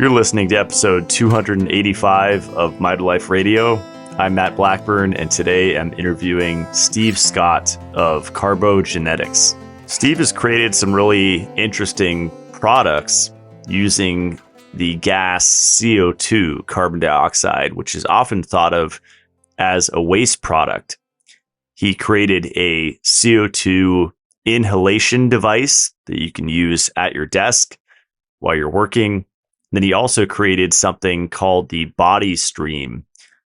You're listening to episode 285 of Mitolife Radio. I'm Matt Blackburn, and today I'm interviewing Steve Scott of Carbogenetics. Steve has created some really interesting products using the gas CO2, carbon dioxide, which is often thought of as a waste product. He created a CO2 inhalation device that you can use at your desk while you're working. Then he also created something called the body stream,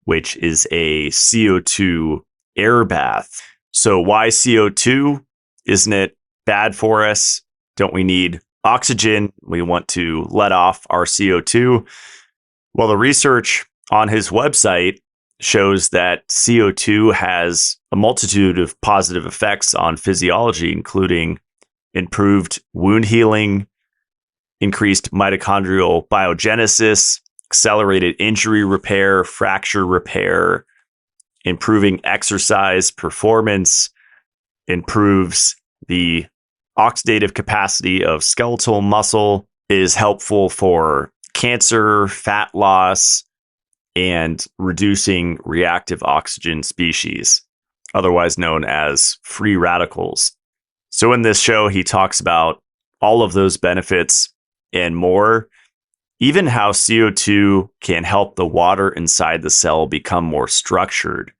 which is a CO2 air bath. So why CO2? Isn't it bad for us? Don't we need oxygen? We want to let off our CO2. Well, the research on his website shows that CO2 has a multitude of positive effects on physiology, including improved wound healing, increased mitochondrial biogenesis, accelerated injury repair, fracture repair, improving exercise performance, improves the oxidative capacity of skeletal muscle, is helpful for cancer, fat loss, and reducing reactive oxygen species, otherwise known as free radicals. So in this show, he talks about all of those benefits and more, even how CO2 can help the water inside the cell become more structured,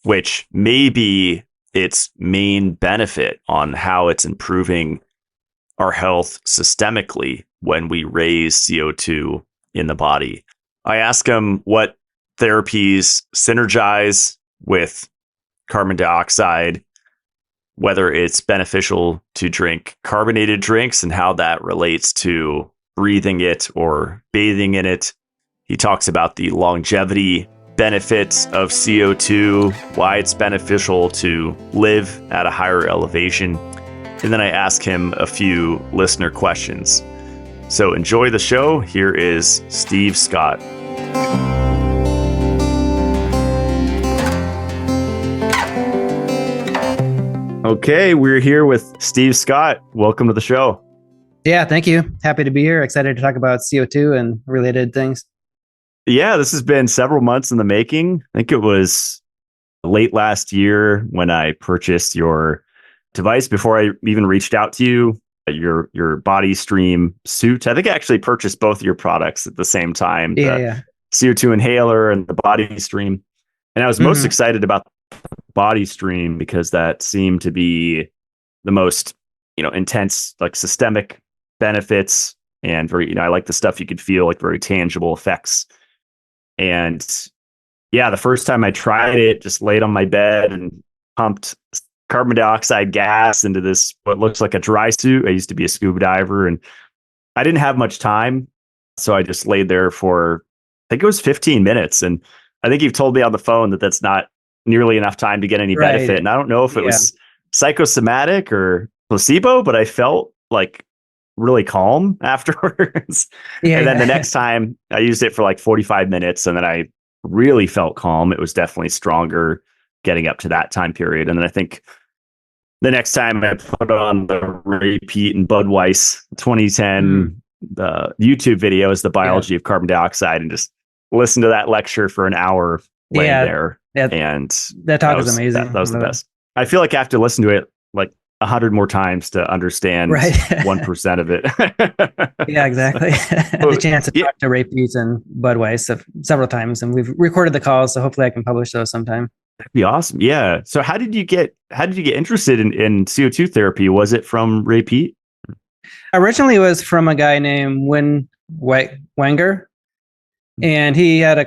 which may be its main benefit on how it's improving our health systemically when we raise CO2 in the body. I ask him what therapies synergize with carbon dioxide, whether it's beneficial to drink carbonated drinks and how that relates to breathing it or bathing in it. He talks about the longevity benefits of CO2, why it's beneficial to live at a higher elevation. And then I ask him a few listener questions. So enjoy the show. Here is Steve Scott. Okay, we're here with Steve Scott. Welcome to the show. Yeah, thank you. Happy to be here. Excited to talk about CO2 and related things. Yeah, this has been several months in the making. I think it was late last year when I purchased your device before I even reached out to you, your body stream suit. I think I actually purchased both of your products at the same time, the CO2 inhaler and the body stream. And I was most excited about body stream because that seemed to be the most, intense, like systemic benefits and very, I like the stuff you could feel, like very tangible effects. And yeah, the first time I tried it, just laid on my bed and pumped carbon dioxide gas into this, what looks like a dry suit. I used to be a scuba diver and I didn't have much time. So I just laid there for, I think it was 15 minutes. And I think you've told me on the phone that that's not nearly enough time to get any benefit. And I don't know if it was psychosomatic or placebo, but I felt like really calm afterwards. And then the next time I used it for like 45 minutes and then I really felt calm. It was definitely stronger getting up to that time period. And then I think the next time I put on the Ray Peat and Budweiss 2010 the YouTube video is the biology of carbon dioxide and just listen to that lecture for an hour laying there. And that talk is amazing. That was the best. I feel like I have to listen to it like 100 more times to understand 1% of it. Yeah, exactly. I had the chance to talk to Ray Peat and Budweiss several times, and we've recorded the calls, so hopefully I can publish those sometime. That'd be awesome. Yeah. So how did you get interested in CO2 therapy? Was it from Ray Peat? Originally, it was from a guy named Wim Wenger, and he had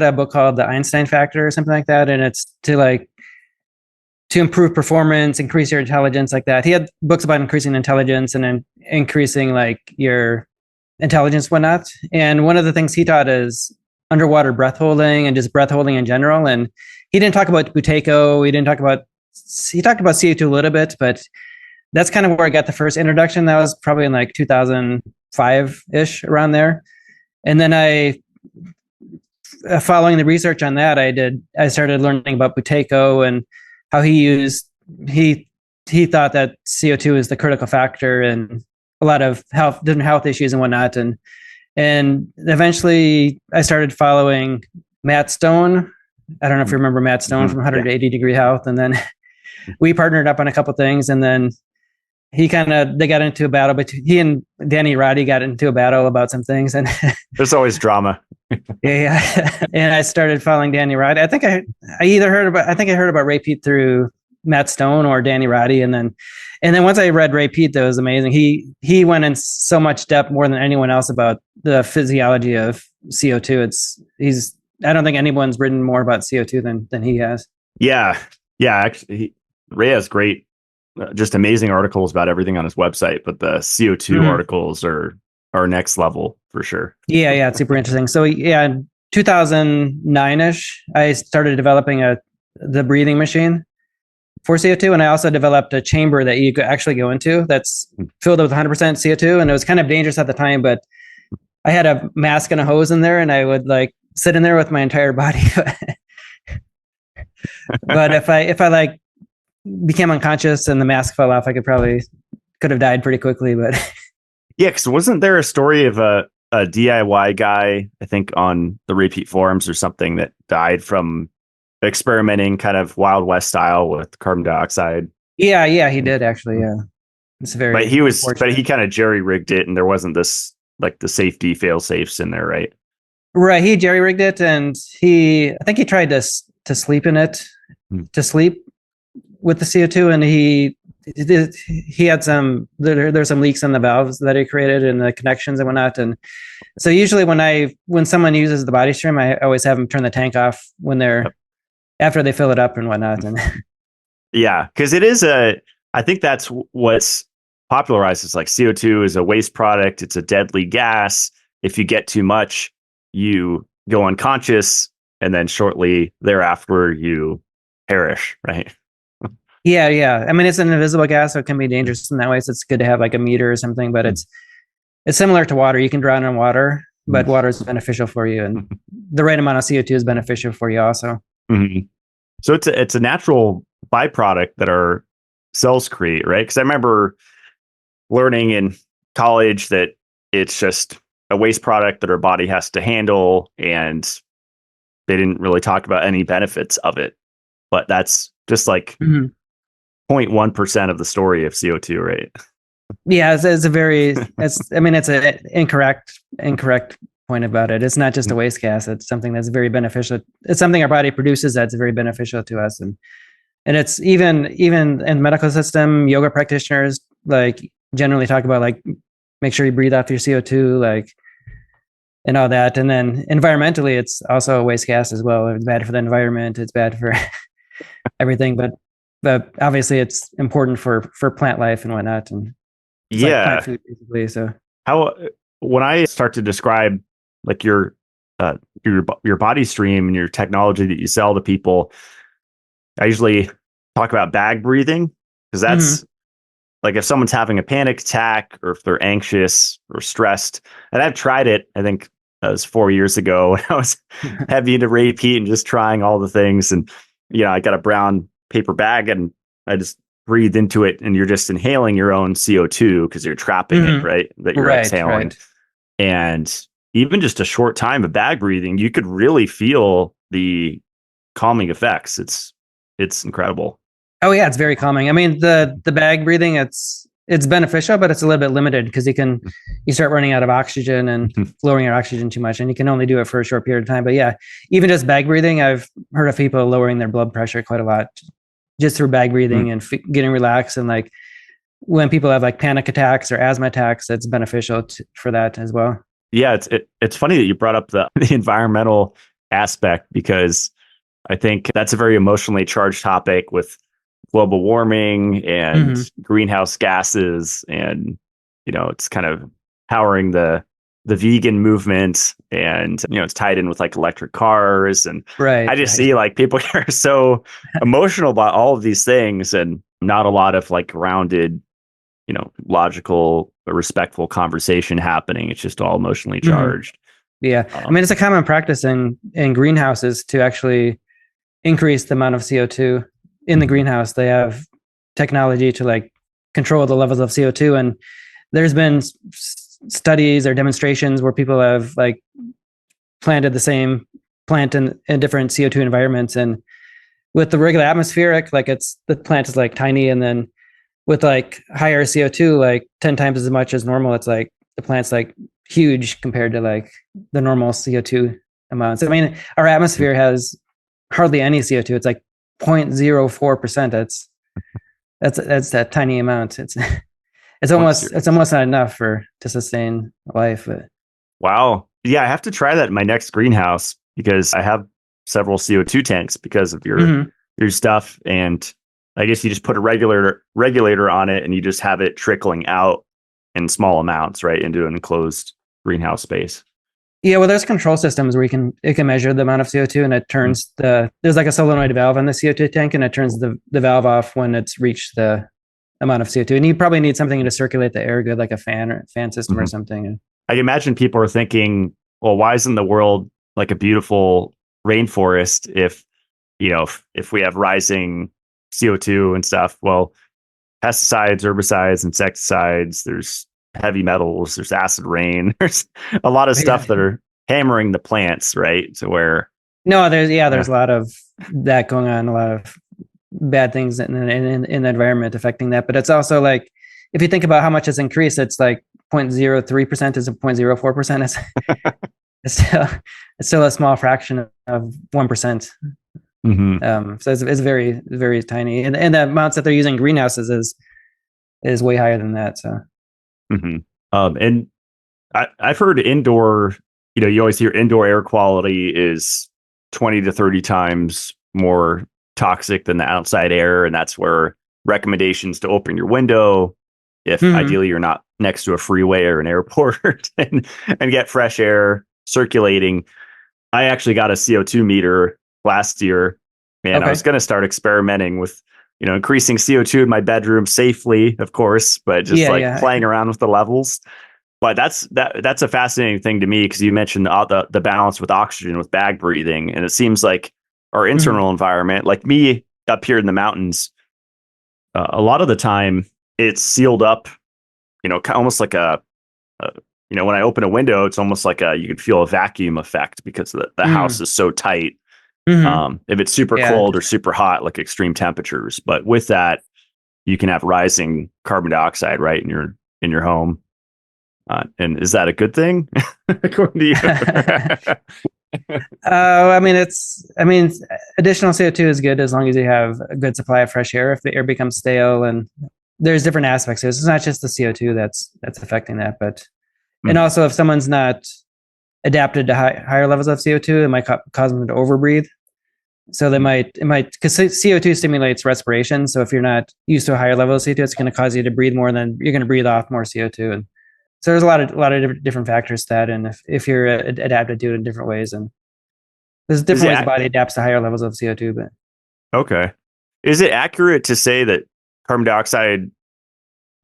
a book called The Einstein Factor or something like that, and it's to improve performance, increase your intelligence, like that. He had books about increasing intelligence and then increasing like your intelligence, whatnot. And one of the things he taught is underwater breath holding and just breath holding in general. And he didn't talk about Buteco. He talked about CO2 a little bit, but that's kind of where I got the first introduction. That was probably in like 2005-ish, around there. And then following the research on that, I started learning about Buteco and how he thought that CO2 is the critical factor in a lot of different health issues and whatnot. And And eventually I started following Matt Stone. I don't know if you remember Matt Stone from 180 Degree Health. And then we partnered up on a couple things. And then they got into a battle, but he and Danny Roddy got into a battle about some things. And there's always drama. Yeah. And I started following Danny Roddy. I think I heard about Ray Peat through Matt Stone or Danny Roddy. And then once I read Ray Peat, that was amazing. He went in so much depth, more than anyone else, about the physiology of CO2. I don't think anyone's written more about CO2 than he has. Yeah. Actually, Ray has great, just amazing articles about everything on his website, but the CO2 articles are next level for sure. Yeah, it's super interesting. So yeah, 2009-ish, I started developing the breathing machine for CO2, and I also developed a chamber that you could actually go into that's filled with 100% CO2, and it was kind of dangerous at the time, but I had a mask and a hose in there, and I would like sit in there with my entire body. But if I like became unconscious and the mask fell off, I could have died pretty quickly. But yeah, because wasn't there a story of a DIY guy, I think on the Repeat forums or something, that died from experimenting kind of Wild West style with carbon dioxide? Yeah, he did actually. Yeah, it's very. But he kind of jerry rigged it, and there wasn't this like the safety fail safes in there, right? Right, he jerry rigged it, and I think he tried to sleep in it, to sleep with the CO2, and he had there's some leaks in the valves that he created and the connections and whatnot. And so usually when someone uses the body stream, I always have them turn the tank off after they fill it up and whatnot. And yeah, because it is I think that's what's popularized. It's like CO2 is a waste product. It's a deadly gas. If you get too much, you go unconscious, and then shortly thereafter you perish, right? Yeah. I mean, it's an invisible gas, so it can be dangerous in that way. So it's good to have like a meter or something, but it's similar to water. You can drown in water, but water is beneficial for you, and the right amount of CO2 is beneficial for you also. Mm-hmm. So it's a natural byproduct that our cells create, right? Because I remember learning in college that it's just a waste product that our body has to handle, and they didn't really talk about any benefits of it. But that's just like 0.1% of the story of CO2, right? Yeah, it's an incorrect point about it. It's not just a waste gas. It's something that's very beneficial. It's something our body produces that's very beneficial to us. And it's even in the medical system, yoga practitioners like generally talk about like, make sure you breathe off your CO2, like, and all that. And then environmentally, it's also a waste gas as well. It's bad for the environment. It's bad for everything, but obviously it's important for plant life and whatnot. And it's like plant food basically. So when I start to describe like your body stream and your technology that you sell to people, I usually talk about bag breathing, because that's like if someone's having a panic attack or if they're anxious or stressed. And I've tried it, I think that was 4 years ago when I was heavy into repeat and just trying all the things. And, I got a brown paper bag and I just breathe into it, and you're just inhaling your own CO2 because you're trapping it, right? That you're exhaling. Right. And even just a short time of bag breathing, you could really feel the calming effects. It's incredible. Oh yeah, it's very calming. I mean, the bag breathing, it's beneficial, but it's a little bit limited because you start running out of oxygen and lowering your oxygen too much, and you can only do it for a short period of time. But yeah, even just bag breathing, I've heard of people lowering their blood pressure quite a lot just through bag breathing and getting relaxed. And like when people have like panic attacks or asthma attacks, it's beneficial for that as well. Yeah, it's funny that you brought up the environmental aspect, because I think that's a very emotionally charged topic with global warming and greenhouse gases, and it's kind of powering the vegan movement, and it's tied in with like electric cars, and I just see like people are so emotional about all of these things, and not a lot of like grounded, logical, respectful conversation happening. It's just all emotionally charged. Yeah, I mean, it's a common practice in greenhouses to actually increase the amount of CO2 in the greenhouse. They have technology to like control the levels of CO2, and there's been studies or demonstrations where people have like planted the same plant in different CO2 environments. And with the regular atmospheric, like the plant is like tiny. And then with like higher CO2, like 10 times as much as normal, it's like the plant's like huge compared to like the normal CO2 amounts. I mean, our atmosphere has hardly any CO2. It's like 0.04%. That's that tiny amount. It's almost not enough to sustain life. But. Wow. Yeah, I have to try that in my next greenhouse because I have several CO2 tanks because of your stuff. And I guess you just put a regulator on it and you just have it trickling out in small amounts, right, into an enclosed greenhouse space. Yeah, well, there's control systems where it can measure the amount of CO2 and it turns there's like a solenoid valve on the CO2 tank and it turns the valve off when it's reached the amount of CO2. And you probably need something to circulate the air good, like a fan system or something. I imagine people are thinking, well, why isn't the world like a beautiful rainforest if we have rising CO2 and stuff? Well, pesticides, herbicides, insecticides, there's heavy metals, there's acid rain, there's a lot of stuff that are hammering the plants, right? So there's a lot of that going on, a lot of bad things in the environment affecting that. But it's also like, if you think about how much it's increased, it's like 0.03% is 0.04%. It's still a small fraction of 1%. So it's very, very tiny. And the amounts that they're using in greenhouses is way higher than that. So. And I've heard indoor, you always hear indoor air quality is 20 to 30 times more toxic than the outside air. And that's where recommendations to open your window, if ideally you're not next to a freeway or an airport, and get fresh air circulating. I actually got a CO2 meter last year, and I was going to start experimenting with increasing CO2 in my bedroom safely, of course, but just playing around with the levels. But that's a fascinating thing to me because you mentioned the balance with oxygen with bag breathing, and it seems like our internal environment, like me up here in the mountains, a lot of the time it's sealed up, almost like when I open a window, it's almost like you could feel a vacuum effect because the house is so tight. If it's super cold or super hot, like extreme temperatures, but with that, you can have rising carbon dioxide, right, in your home. And is that a good thing, according to you? Additional CO2 is good as long as you have a good supply of fresh air. If the air becomes stale, and there's different aspects to this, it's not just the CO2 that's affecting that, but and also if someone's not adapted to higher levels of CO2, it might cause them to overbreathe. So it might because CO2 stimulates respiration. So if you're not used to a higher level of CO2, it's going to cause you to breathe more, and then you're going to breathe off more CO2. And so there's a lot of different factors to that. And if you're adapted to it in different ways, and there's different ways the body adapts to higher levels of CO2. But okay, is it accurate to say that carbon dioxide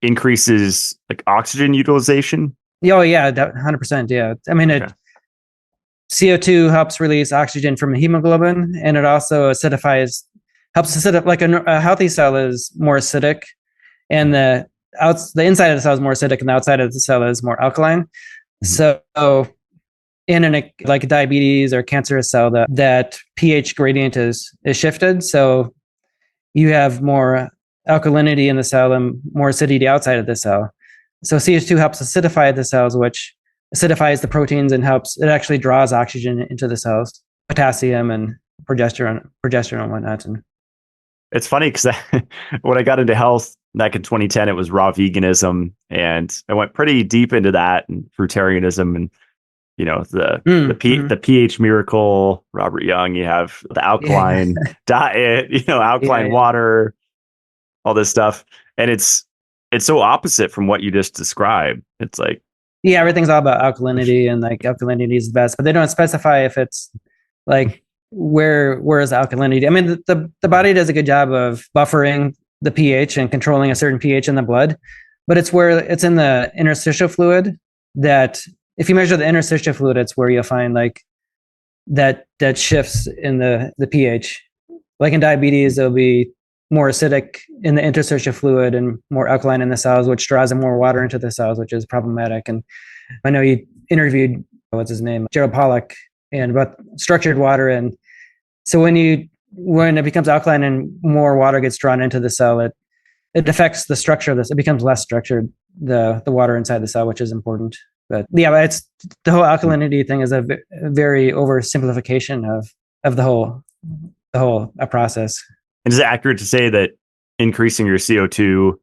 increases like oxygen utilization? Oh yeah, 100%. Yeah, I mean CO2 helps release oxygen from hemoglobin, and it also helps acidify. Like a healthy cell is more acidic, and the inside of the cell is more acidic, and the outside of the cell is more alkaline. So in like diabetes or cancerous cell, that pH gradient is shifted. So you have more alkalinity in the cell and more acidity outside of the cell. So CO2 helps acidify the cells, which acidifies the proteins and it actually draws oxygen into the cells, potassium and progesterone and whatnot. And it's funny because when I got into health back in 2010, it was raw veganism, and I went pretty deep into that and fruitarianism and the pH miracle, Robert Young. You have the alkaline diet, alkaline water, all this stuff, and it's so opposite from what you just described. It's like everything's all about alkalinity, and like alkalinity is the best, but they don't specify if it's like where is alkalinity. I mean, the body does a good job of buffering the pH and controlling a certain pH in the blood, but it's in the interstitial fluid that if you measure the interstitial fluid, it's where you'll find like that shifts in the pH. Like in diabetes, there'll be more acidic in the interstitial fluid and more alkaline in the cells, which draws in more water into the cells, which is problematic. And I know you interviewed, what's his name, Gerald Pollack, and about structured water. And so when it becomes alkaline and more water gets drawn into the cell, it affects the structure of this. It becomes less structured, the water inside the cell, which is important. But yeah, it's the whole alkalinity thing is a very oversimplification of the whole process. And is it accurate to say that increasing your CO2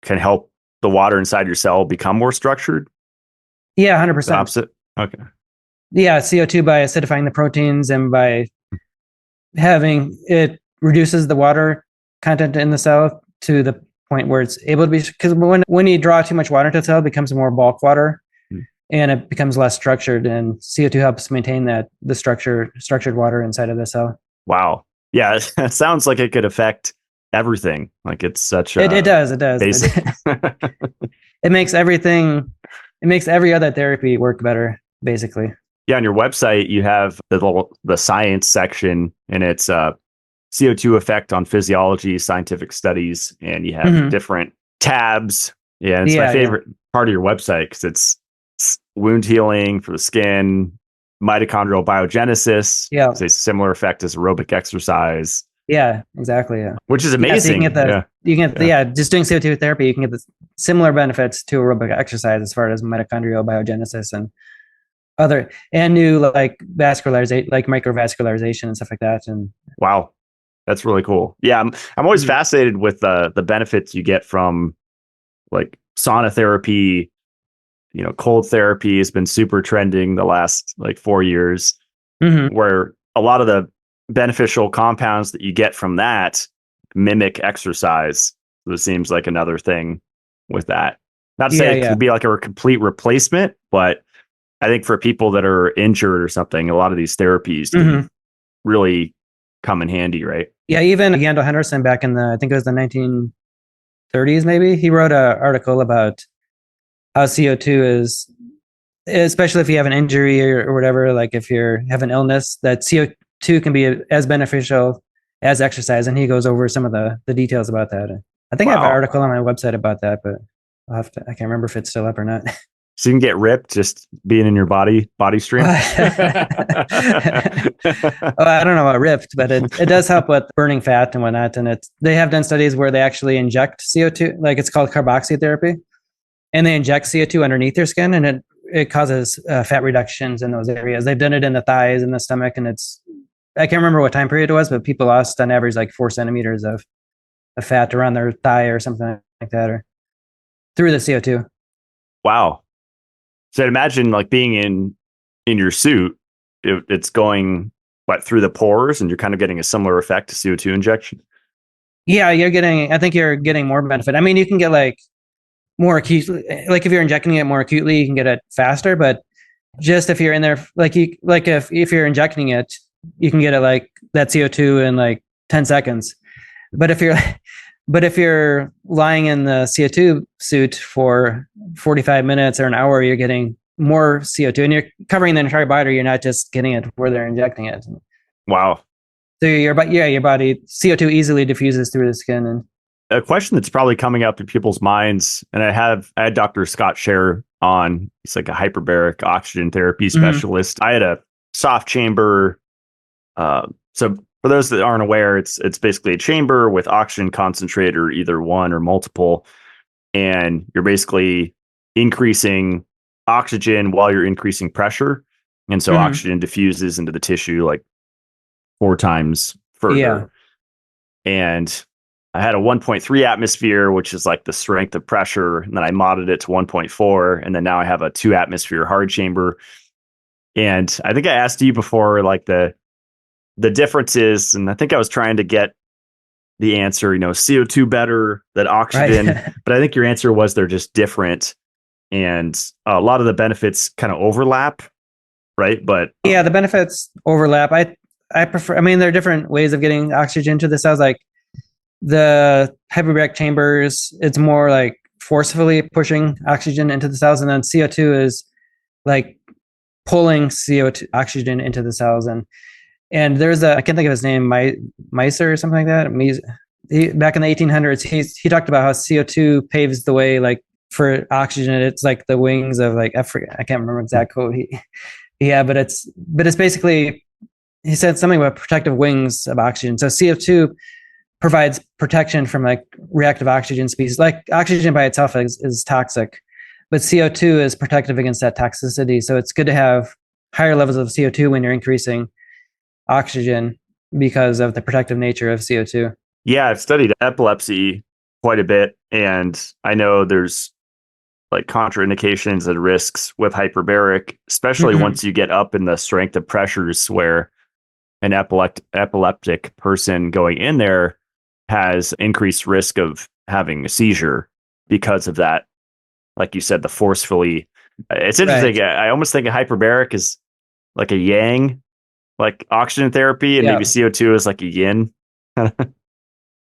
can help the water inside your cell become more structured? Yeah, 100%. The opposite? Okay. Yeah, CO2 by acidifying the proteins and by having it reduces the water content in the cell to the point where it's able to be, because when you draw too much water into the cell, it becomes more bulk water and it becomes less structured, and CO2 helps maintain the structured water inside of the cell. Wow. Yeah, it sounds like it could affect everything. Like it's such a it does basic. It makes every other therapy work better, basically. Yeah, on your website you have the science section, and it's CO2 effect on physiology, scientific studies, and you have different tabs. Yeah, it's my favorite part of your website because it's wound healing for the skin, mitochondrial biogenesis. Yeah, it's a similar effect as aerobic exercise. Yeah, exactly. Yeah, which is amazing. So you can get just doing CO2 therapy, you can get the similar benefits to aerobic exercise as far as mitochondrial biogenesis and new like vascularization, like microvascularization and stuff like that. And wow, that's really cool. Yeah, I'm always fascinated with the benefits you get from like sauna therapy. Cold therapy has been super trending the last like 4 years, where a lot of the beneficial compounds that you get from that mimic exercise. So it seems like another thing with that. Not to say it could be like a complete replacement, but I think for people that are injured or something, a lot of these therapies can really come in handy, right? Yeah, even Yandel Henderson back in I think it was the 1930s, maybe, he wrote an article about how CO2 is, especially if you have an injury or whatever, like if you have an illness, that CO2 can be as beneficial as exercise. And he goes over some of the details about that. I think I have an article on my website about that, but I can't remember if it's still up or not. So you can get ripped just being in your body stream? I don't know about ripped, but it does help with burning fat and whatnot. And they have done studies where they actually inject CO2, like it's called carboxy therapy. And they inject CO2 underneath your skin, and it causes fat reductions in those areas. They've done it in the thighs and the stomach, and I can't remember what time period it was, but people lost on average like 4 centimeters of fat around their thigh or something like that, or through the CO2. Wow. So imagine like being in your suit, it's going through the pores, and you're kind of getting a similar effect to CO2 injection. Yeah, I think you're getting more benefit. I mean, you can get like more acutely, like if you're injecting it more acutely, you can get it faster. But just if you're in there, if you're injecting it, you can get it like that CO2 in like 10 seconds. But if you're lying in the CO2 suit for 45 minutes or an hour, you're getting more CO2, and you're covering the entire body. You're not just getting it where they're injecting it. Wow. So your body CO2 easily diffuses through the skin. And a question that's probably coming up in people's minds, and I had Dr. Scott Scher on. He's like a hyperbaric oxygen therapy specialist. I had a soft chamber. So for those that aren't aware, it's basically a chamber with oxygen concentrator, either one or multiple, and you're basically increasing oxygen while you're increasing pressure, and so oxygen diffuses into the tissue like 4 times further. Yeah. And I had a 1.3 atmosphere, which is like the strength of pressure. And then I modded it to 1.4. And then now I have a 2 atmosphere hard chamber. And I think I asked you before, like the differences. And I think I was trying to get the answer, CO2 better than oxygen. Right. But I think your answer was they're just different. And a lot of the benefits kind of overlap, right? But yeah, the benefits overlap. I prefer, there are different ways of getting oxygen to the cells. Like the hyperbaric chambers, it's more like forcefully pushing oxygen into the cells, and then CO2 is like pulling CO2 oxygen into the cells. And there's I can't think of his name, Meiser or something like that. back in the 1800s, he talked about how CO2 paves the way, like for oxygen. It's like the wings of like, I can't remember exact quote he had, but it's basically, he said something about protective wings of oxygen. So CO2 provides protection from like reactive oxygen species. Like oxygen by itself is toxic, but CO2 is protective against that toxicity. So it's good to have higher levels of CO2 when you're increasing oxygen because of the protective nature of CO2. Yeah, I've studied epilepsy quite a bit, and I know there's like contraindications and risks with hyperbaric, especially once you get up in the strength of pressures where an epileptic person going in there has increased risk of having a seizure because of that. Like you said, the forcefully. It's interesting. Right. I almost think a hyperbaric is like a yang, like oxygen therapy, and maybe CO2 is like a yin.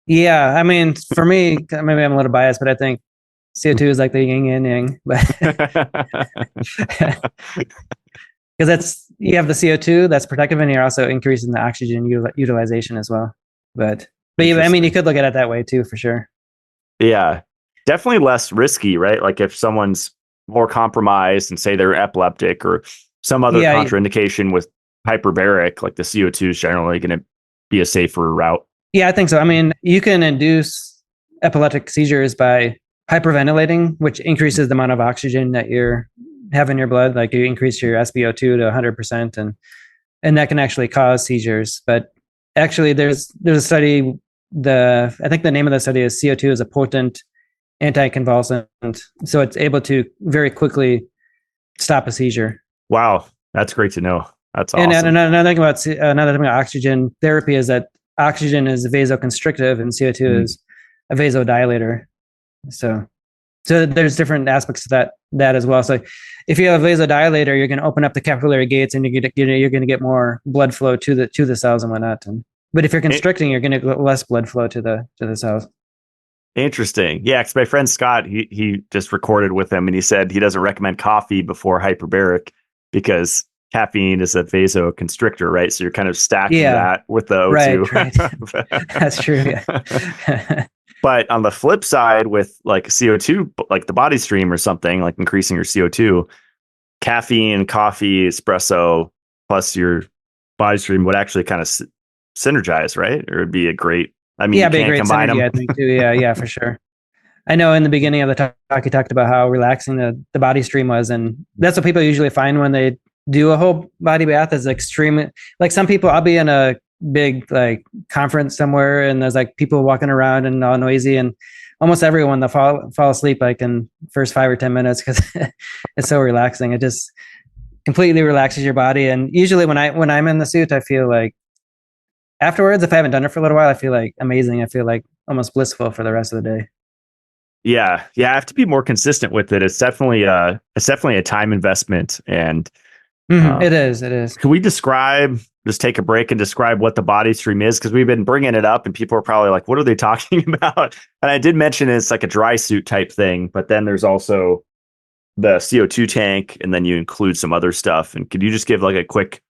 Yeah, I mean, for me, maybe I'm a little biased, but I think CO2 is like the yin and yang. Because you have the CO2 that's protective, and you're also increasing the oxygen utilization as well. But I mean, you could look at it that way too, for sure. Yeah, definitely less risky, right? Like if someone's more compromised and say they're epileptic or some other contraindication with hyperbaric, like the CO2 is generally going to be a safer route. Yeah, I think so. I mean, you can induce epileptic seizures by hyperventilating, which increases the amount of oxygen that you have in your blood. Like you increase your SpO2 to 100%, and that can actually cause seizures. But actually, there's a study. I think the name of the study is CO2 is a potent anticonvulsant, so it's able to very quickly stop a seizure. Wow, that's great to know. That's awesome. And another thing about oxygen therapy is that oxygen is vasoconstrictive and CO2 is a vasodilator. So there's different aspects to that as well. So if you have a vasodilator, you're going to open up the capillary gates, and you're going to get more blood flow to the cells and whatnot. But if you're constricting, you're going to get less blood flow to the cells. Interesting. Yeah, because my friend Scott, he just recorded with him, and he said he doesn't recommend coffee before hyperbaric because caffeine is a vasoconstrictor, right? So you're kind of stacking that with the O2. Right. That's true. Yeah. But on the flip side, with like CO2, like the body stream or something, like increasing your CO2, caffeine, coffee, espresso, plus your body stream would actually kind of synergize, right? Or it'd be a great, be a great combine synergy, them. I think too. Yeah, for sure. I know in the beginning of the talk, you talked about how relaxing the body stream was. And that's what people usually find when they do a whole body bath is extreme. Like some people, I'll be in a big like conference somewhere, and there's like people walking around and all noisy, and almost everyone they'll fall asleep like in first 5 or 10 minutes because it's so relaxing. It just completely relaxes your body. And usually when I'm in the suit, I feel like afterwards, if I haven't done it for a little while, I feel like amazing. I feel like almost blissful for the rest of the day. Yeah, I have to be more consistent with it. It's definitely a time investment, and it is. Can we just take a break and describe what the body stream is? Because we've been bringing it up and people are probably like, what are they talking about? And I did mention it's like a dry suit type thing, but then there's also the CO2 tank, and then you include some other stuff. And could you just give like a quick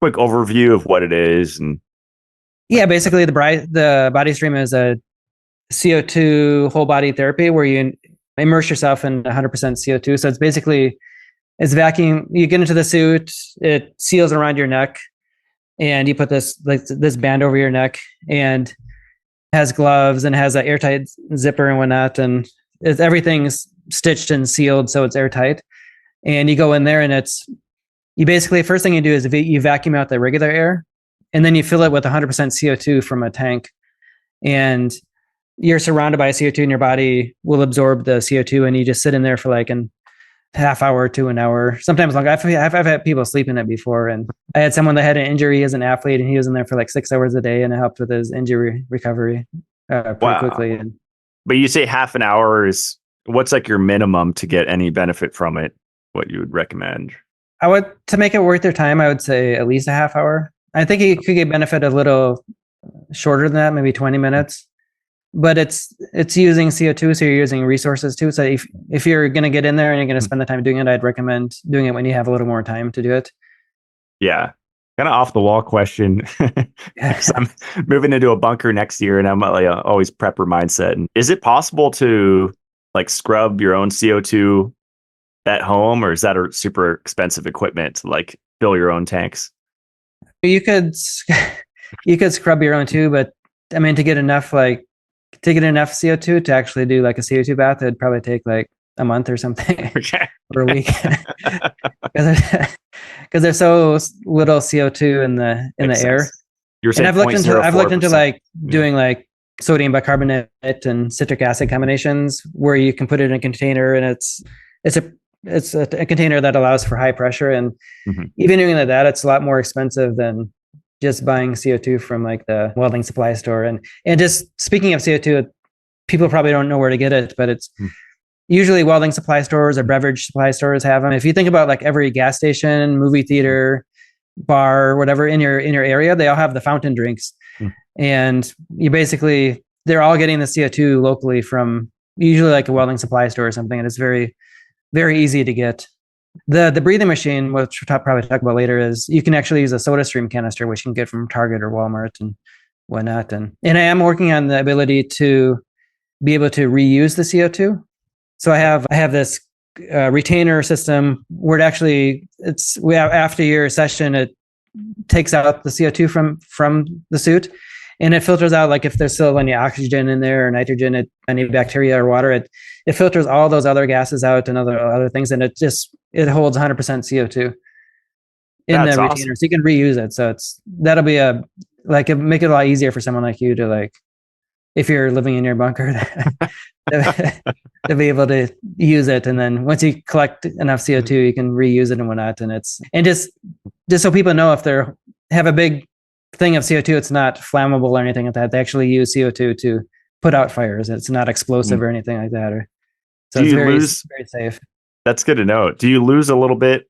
overview of what it is? And yeah, basically the body stream is a CO2 whole body therapy where you immerse yourself in 100% CO2. So it's vacuum. You get into the suit, it seals around your neck, and you put this band over your neck, and has gloves and has an airtight zipper and whatnot, and everything's stitched and sealed so it's airtight. And you go in there, and you basically, first thing you do is you vacuum out the regular air, and then you fill it with 100% CO2 from a tank, and you're surrounded by CO2, and your body will absorb the CO2, and you just sit in there for like a half hour to an hour, sometimes longer. I've had people sleep in it before, and I had someone that had an injury as an athlete, and he was in there for like 6 hours a day, and it helped with his injury recovery pretty quickly. But you say half an hour is what's like your minimum to get any benefit from it? What you would recommend? To make it worth their time, I would say at least a half hour. I think you could get benefit a little shorter than that, maybe 20 minutes. But it's using CO2, so you're using resources too. So if you're going to get in there and you're going to spend the time doing it, I'd recommend doing it when you have a little more time to do it. Yeah. kind of off the wall question. 'Cause I'm moving into a bunker next year and I'm like always prepper mindset. And is it possible to like scrub your own CO2 at home, or is that a super expensive equipment to like fill your own tanks? You could you could scrub your own too, but I mean to get enough CO2 to actually do like a CO2 bath, it'd probably take like a month or something Okay. or a week because there's so little CO2 in the Makes air. sense. You're And saying I've looked into 0.04%. like doing like sodium bicarbonate and citric acid combinations where you can put it in a container and it's a container that allows for high pressure. And even doing that, it's a lot more expensive than just buying CO2 from like the welding supply store. And just speaking of CO2, people probably don't know where to get it, but it's usually welding supply stores or beverage supply stores have them. If you think about like every gas station, movie theater, bar, whatever in your area, they all have the fountain drinks. And they're all getting the CO2 locally from usually like a welding supply store or something. And it's very, very easy to get. The breathing machine, which we'll probably talk about later, is you can actually use a soda stream canister, which you can get from Target or Walmart and whatnot. And I am working on the ability to be able to reuse the CO2. So I have this retainer system where after your session, it takes out the CO2 from the suit, and it filters out like if there's still any oxygen in there or nitrogen, any bacteria or water. It filters all those other gases out and other things, and it holds 100% CO2 in the retainer, so you can reuse it. So that'll be it'll make it a lot easier for someone like you to like, if you're living in your bunker, to be able to use it. And then once you collect enough CO2, you can reuse it and whatnot. And just so people know, if they have a big thing of CO2, it's not flammable or anything like that. They actually use CO2 to put out fires. It's not explosive or anything like that. So it's very safe. That's good to know. Do you lose a little bit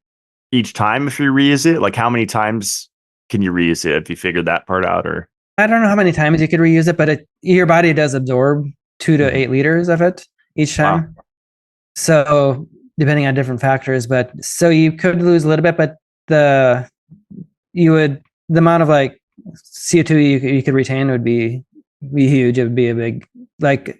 each time if you reuse it? Like how many times can you reuse it? Have you figured that part out? Or I don't know how many times you could reuse it, but your body does absorb 2 to 8 liters of it each time. Wow. So depending on different factors, so you could lose a little bit, but the amount of like CO2 you could retain would be huge. It would be a big, like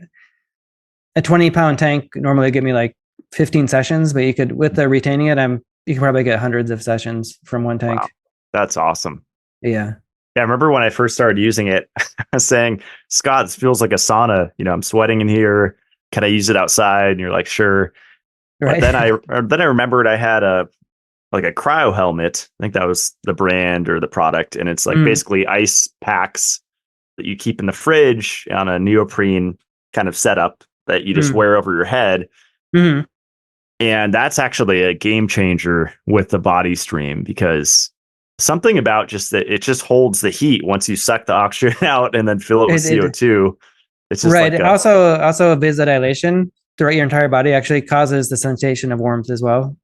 a 20-pound tank normally would give me like 15 sessions, but you could, with the retaining it, you could probably get hundreds of sessions from one tank. Wow. That's awesome. Yeah. Yeah, I remember when I first started using it, I was saying, Scott, this feels like a sauna. I'm sweating in here. Can I use it outside? And you're like, sure. Right. But then I remembered I had a cryo helmet. I think that was the brand or the product. And it's like basically ice packs that you keep in the fridge on a neoprene kind of setup that you just wear over your head. And that's actually a game changer with the body stream, because something about just that it just holds the heat once you suck the oxygen out and then fill it with CO2. It's just right. Also vasodilation throughout your entire body actually causes the sensation of warmth as well.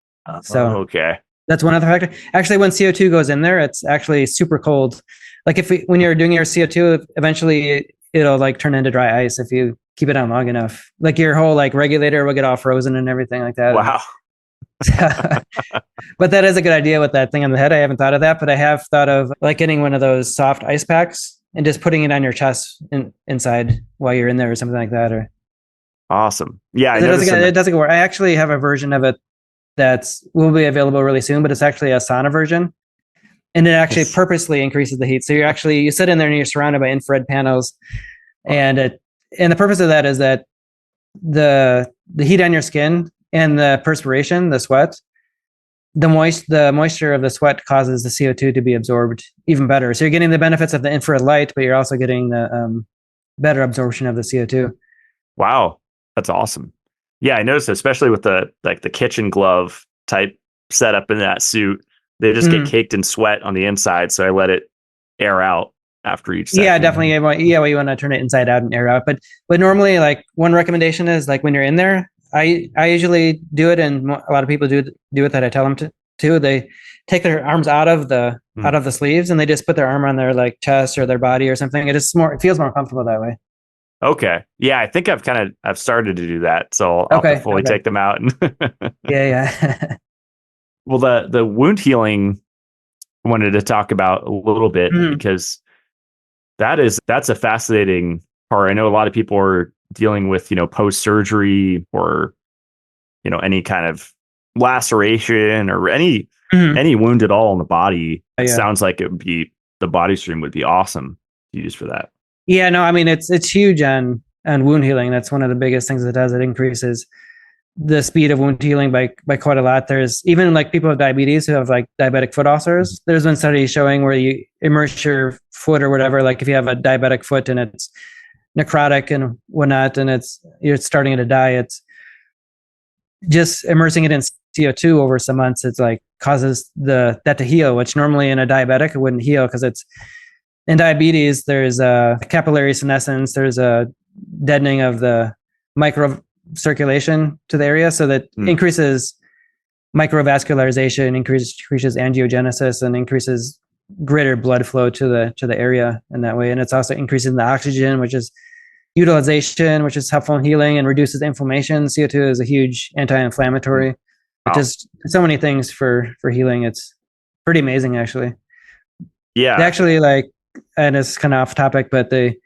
So okay, that's one other factor. Actually, when CO2 goes in there, it's actually super cold. Like when you're doing your CO2, eventually it'll like turn into dry ice if you keep it on long enough. Like your whole like regulator will get all frozen and everything like that. Wow. But that is a good idea with that thing on the head. I haven't thought of that, but I have thought of like getting one of those soft ice packs and just putting it on your chest inside while you're in there or something like that. Or awesome. Yeah, it doesn't work. I actually have a version of it will be available really soon, but it's actually a sauna version, and it actually purposely increases the heat. So you sit in there and you're surrounded by infrared panels, and the purpose of that is that the heat on your skin and the perspiration, the sweat, the moisture of the sweat causes the CO2 to be absorbed even better. So you're getting the benefits of the infrared light, but you're also getting the better absorption of the CO2. Wow, that's awesome. Yeah, I noticed, especially with the kitchen glove type setup in that suit, they just get caked in sweat on the inside. So I let it air out after each session. Yeah, definitely. Yeah, well, you want to turn it inside out and air out. But normally, like one recommendation is like when you're in there, I usually do it, and a lot of people do it that I tell them to. They take their arms out of the sleeves and they just put their arm on their like chest or their body or something. It feels more comfortable that way. Okay. Yeah, I think I've started to do that. So I'll have to fully take them out. Yeah. Well, the wound healing wanted to talk about a little bit because that's a fascinating part. I know a lot of people are dealing with, post-surgery or, any kind of laceration or any wound at all in the body. It sounds like the body stream would be awesome to use for that. Yeah, no, I mean, it's huge on wound healing. That's one of the biggest things it does. It increases the speed of wound healing by quite a lot. There's even like people with diabetes who have like diabetic foot ulcers. There's been studies showing where you immerse your foot or whatever, like if you have a diabetic foot and it's necrotic and whatnot, and you're starting to die, it's just immersing it in CO2 over some months. It's like causes that to heal, which normally in a diabetic it wouldn't heal because it's in diabetes. There's a capillary senescence. There's a deadening of the micro circulation to the area, so that increases microvascularization, increases angiogenesis, and increases greater blood flow to the area in that way. And it's also increasing the oxygen, which is utilization, which is helpful in healing and reduces inflammation. CO2 is a huge anti-inflammatory. It does so many things for healing. It's pretty amazing, actually. Yeah. They actually and it's kind of off topic, but they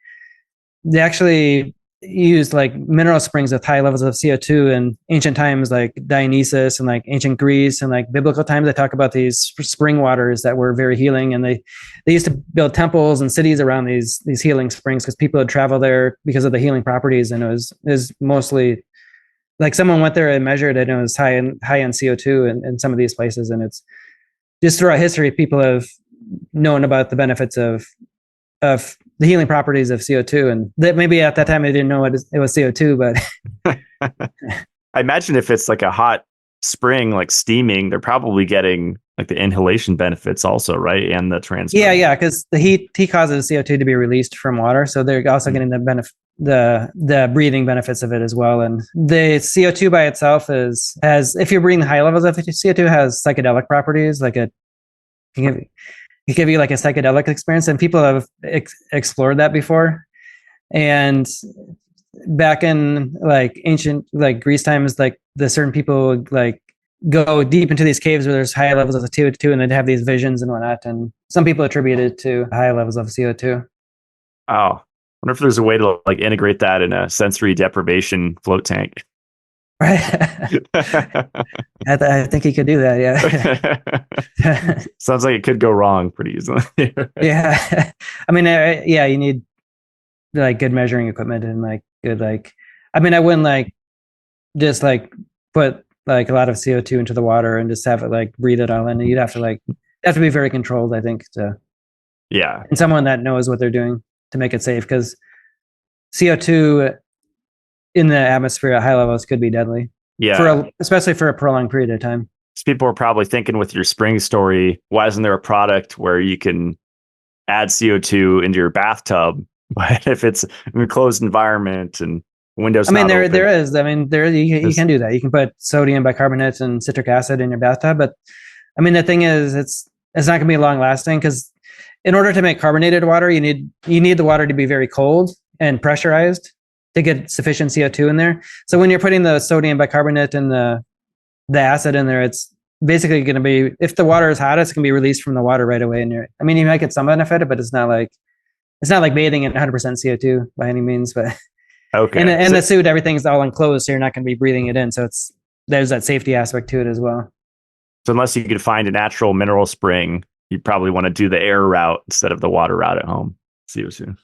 actually used like mineral springs with high levels of CO2 in ancient times, like Dionysus and like ancient Greece and like biblical times. They talk about these spring waters that were very healing, and they used to build temples and cities around these healing springs because people would travel there because of the healing properties. And it was mostly like someone went there and measured it, and it was high in CO2 in some of these places. And it's just throughout history, people have known about the benefits of the healing properties of CO2, and that maybe at that time they didn't know it was CO2, but I imagine if it's like a hot spring, like steaming, they're probably getting like the inhalation benefits also, right? And the transport. Yeah, because the heat causes CO2 to be released from water, so they're also getting the breathing benefits of it as well. And the CO2 by itself has, if you're breathing high levels of CO2, has psychedelic properties, like it give you like a psychedelic experience, and people have explored that before. And back in like ancient like Greece times, like the certain people would like go deep into these caves where there's high levels of CO2, and they'd have these visions and whatnot. And some people attribute it to high levels of CO2. Oh, I wonder if there's a way to like integrate that in a sensory deprivation float tank. Right. I think he could do that. Yeah. Sounds like it could go wrong pretty easily. Yeah. I mean, you need like good measuring equipment and like good, I wouldn't like just like put like a lot of CO2 into the water and just have it like breathe it all in. You'd have to be very controlled, I think, and someone that knows what they're doing to make it safe, because CO2 in the atmosphere at high levels could be deadly. Yeah. Especially for a prolonged period of time. People are probably thinking with your spring story, why isn't there a product where you can add CO2 into your bathtub? But if it's an enclosed environment and windows, there is. You can do that. You can put sodium bicarbonate and citric acid in your bathtub. But the thing is, it's not going to be long lasting, because in order to make carbonated water, you need the water to be very cold and pressurized to get sufficient CO2 in there. So when you're putting the sodium bicarbonate and the acid in there, it's basically going to be, if the water is hot, it's going to be released from the water right away. And you might get some benefit, but it's not like bathing in 100% CO2 by any means. But okay. And the suit, everything's all enclosed, so you're not going to be breathing it in. So there's that safety aspect to it as well. So unless you could find a natural mineral spring, you'd probably want to do the air route instead of the water route at home. CO2.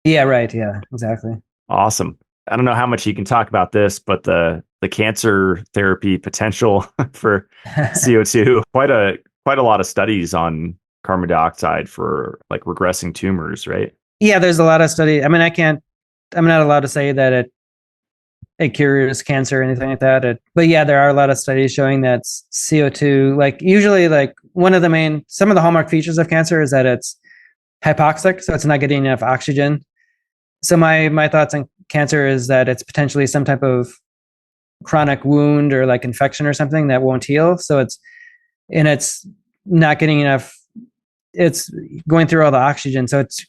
Yeah, right. Yeah, exactly. Awesome. I don't know how much you can talk about this, but the cancer therapy potential for CO2, quite a lot of studies on carbon dioxide for like regressing tumors, right? Yeah, there's a lot of studies. I'm not allowed to say that it cures cancer or anything like that. But yeah, there are a lot of studies showing that CO2, like usually like some of the hallmark features of cancer is that it's hypoxic, so it's not getting enough oxygen. So my thoughts on cancer is that it's potentially some type of chronic wound or like infection or something that won't heal. So it's not getting enough. It's going through all the oxygen. So it's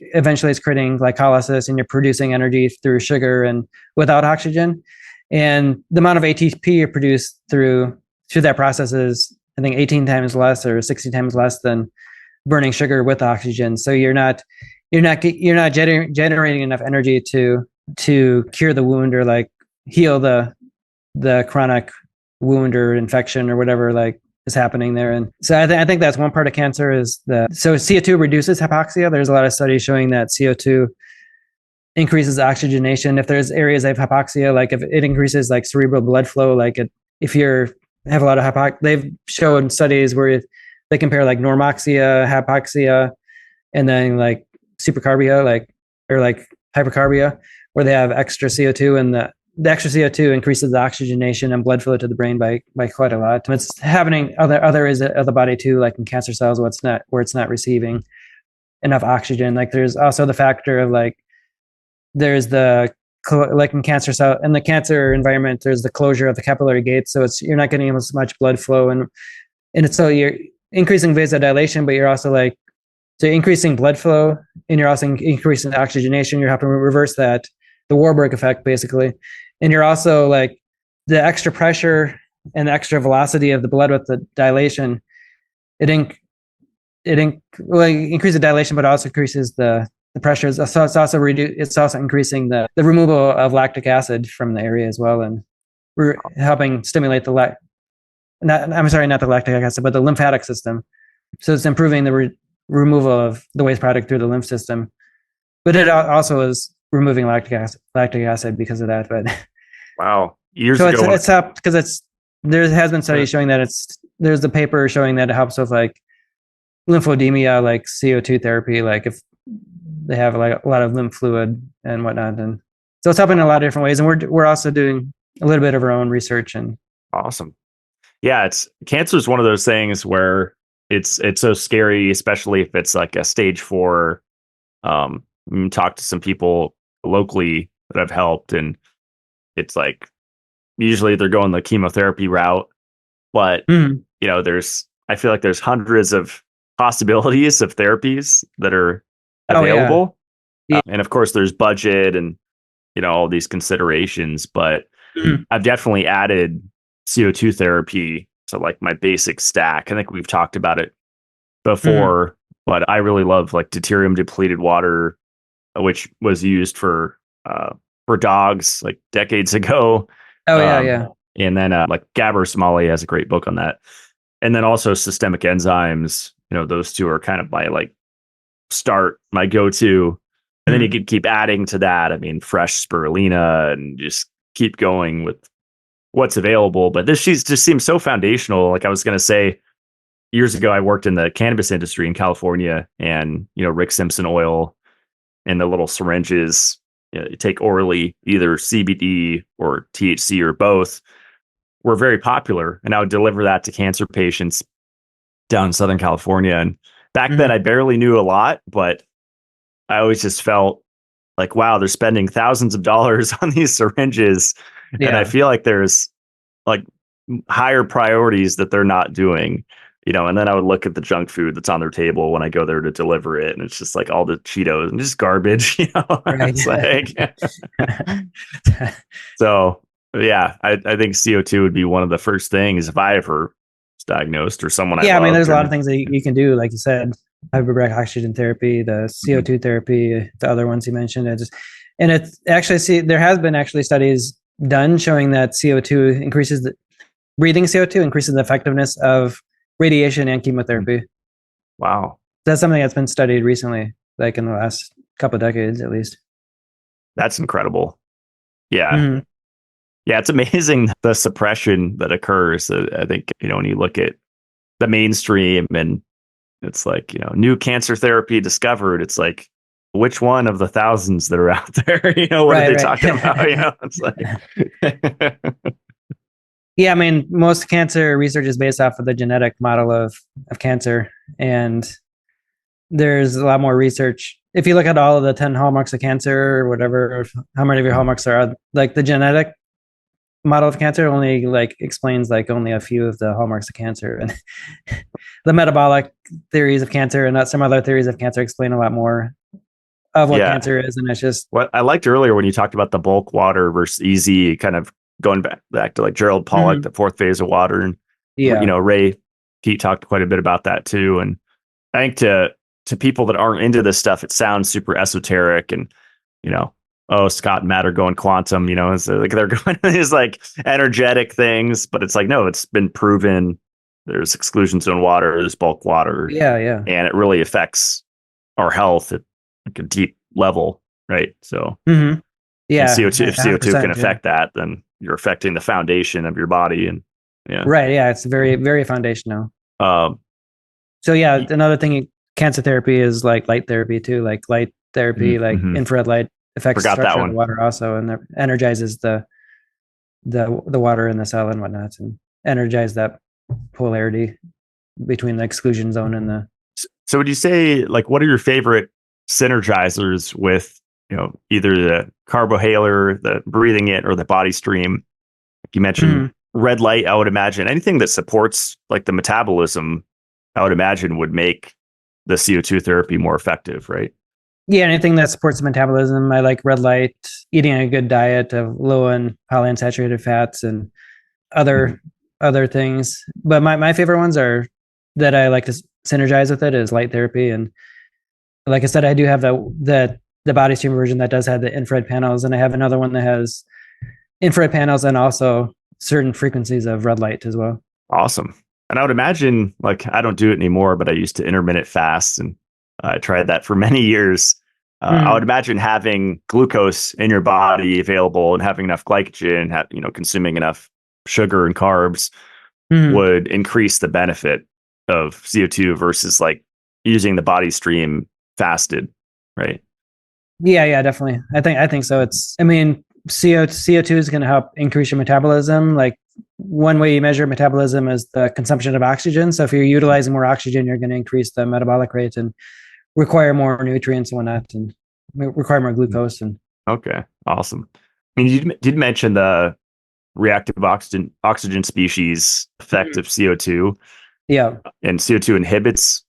creating glycolysis, and you're producing energy through sugar and without oxygen. And the amount of ATP you produce through that process is, I think, 18 times less or 60 times less than burning sugar with oxygen. So you're not generating enough energy to cure the wound or like heal the chronic wound or infection or whatever like is happening there. And so I think that's one part of cancer is so CO2 reduces hypoxia. There's a lot of studies showing that CO2 increases oxygenation. If there's areas of hypoxia, like if it increases like cerebral blood flow, like if you have a lot of they've shown studies where they compare like normoxia, hypoxia, and then like supercarbia, or hypercarbia, where they have extra CO2, and the extra CO2 increases the oxygenation and blood flow to the brain by quite a lot. It's happening other areas of the body too, like in cancer cells where it's not receiving enough oxygen. Like there's also the factor of like there's like in the cancer environment, there's the closure of the capillary gates, so you're not getting as much blood flow, and it's so you're increasing vasodilation, but you're also like so increasing blood flow, and you're also increasing oxygenation. You're helping reverse the Warburg effect basically, and you're also like the extra pressure and the extra velocity of the blood with the dilation. It increases the dilation, but also increases the pressures. So it's also increasing the removal of lactic acid from the area as well, and we're helping stimulate not the lactic acid, but the lymphatic system. So it's improving the removal of the waste product through the lymph system, but it also is removing lactic acid because of that. But wow, it's up because there has been studies showing that there's the paper showing that it helps with like lymphedema, like CO2 therapy, like if they have like a lot of lymph fluid and whatnot, and so it's helping in a lot of different ways. And we're also doing a little bit of our own research. And awesome, yeah, cancer is one of those things where it's so scary, especially if it's like a stage 4. Talk to some people locally that I've helped, and it's like usually they're going the chemotherapy route, but I feel like there's hundreds of possibilities of therapies that are available. Yeah. And of course there's budget and all these considerations, but I've definitely added CO2 therapy to like my basic stack. I think we've talked about it before, but I really love like deuterium depleted water, which was used for dogs like decades ago. Yeah. And then like Gabor Smalley has a great book on that. And then also systemic enzymes, those two are kind of my go-to. And then you could keep adding to that. I mean, fresh spirulina, and just keep going with what's available. But this just seems so foundational. Like I was going to say, years ago, I worked in the cannabis industry in California, and, Rick Simpson oil and the little syringes, you take orally, either CBD or THC or both, were very popular. And I would deliver that to cancer patients down in Southern California. And back then I barely knew a lot, but I always just felt like, wow, they're spending thousands of dollars on these syringes. Yeah. And I feel like there's like higher priorities that they're not doing, and then I would look at the junk food that's on their table when I go there to deliver it. And it's just like all the Cheetos and just garbage, Right. It's like, so yeah, I think CO2 would be one of the first things if I ever was diagnosed or someone. Yeah. I mean, there's a lot of things that you can do. Like you said, hyperbaric oxygen therapy, the CO2 therapy, the other ones you mentioned. There has been actually studies done showing that breathing CO2 increases the effectiveness of radiation and chemotherapy. Wow. That's something that's been studied recently, like in the last couple of decades, at least. That's incredible. Yeah. Yeah. It's amazing the suppression that occurs. I think, when you look at the mainstream and it's like, new cancer therapy discovered, it's like, which one of the thousands that are out there, what are they talking about? It's like, yeah, I mean, most cancer research is based off of the genetic model of cancer. And there's a lot more research. If you look at all of the 10 hallmarks of cancer or whatever, how many of your hallmarks are like the genetic model of cancer only like explains like only a few of the hallmarks of cancer, and the metabolic theories of cancer and some other theories of cancer explain a lot more of what cancer is. And it's just what I liked earlier when you talked about the bulk water versus easy, kind of going back to like Gerald Pollack, the fourth phase of water. And, Ray Pete talked quite a bit about that too. And I think to people that aren't into this stuff, it sounds super esoteric and, oh, Scott and Matt are going quantum, it's like they're going these like energetic things, but it's like, no, it's been proven. There's exclusion zone water, there's bulk water. Yeah, yeah. And it really affects our health at like a deep level, right? So yeah, CO2, if CO2 can yeah. affect that, then you're affecting the foundation of your body. And right. Yeah. It's very, very foundational. So another thing, cancer therapy is like light therapy too, like light therapy, like infrared light affects the structure of the water also, and that energizes the water in the cell and whatnot, and energize that polarity between the exclusion zone and the. So would you say, like, what are your favorite synergizers with, either the carbohaler, the breathing it, or the body stream? You mentioned red light. I would imagine anything that supports like the metabolism, I would imagine would make the CO2 therapy more effective, right? Yeah, anything that supports the metabolism. I like red light, eating a good diet of low in polyunsaturated fats and other things. But my favorite ones are that I like to synergize with it is light therapy. And like I said, I do have the body stream version that does have the infrared panels, and I have another one that has infrared panels and also certain frequencies of red light as well. Awesome. And I would imagine, like, I don't do it anymore, but I used to intermittent fast, and I tried that for many years. I would imagine having glucose in your body available and having enough glycogen, consuming enough sugar and carbs would increase the benefit of CO2 versus like using the body stream fasted, right? Yeah, definitely. I think so. CO2 is going to help increase your metabolism. Like one way you measure metabolism is the consumption of oxygen. So if you're utilizing more oxygen, you're going to increase the metabolic rate and require more nutrients and whatnot, and require more glucose. And okay, awesome. I mean, you did mention the reactive oxygen species effect of CO2. Yeah, and CO2 inhibits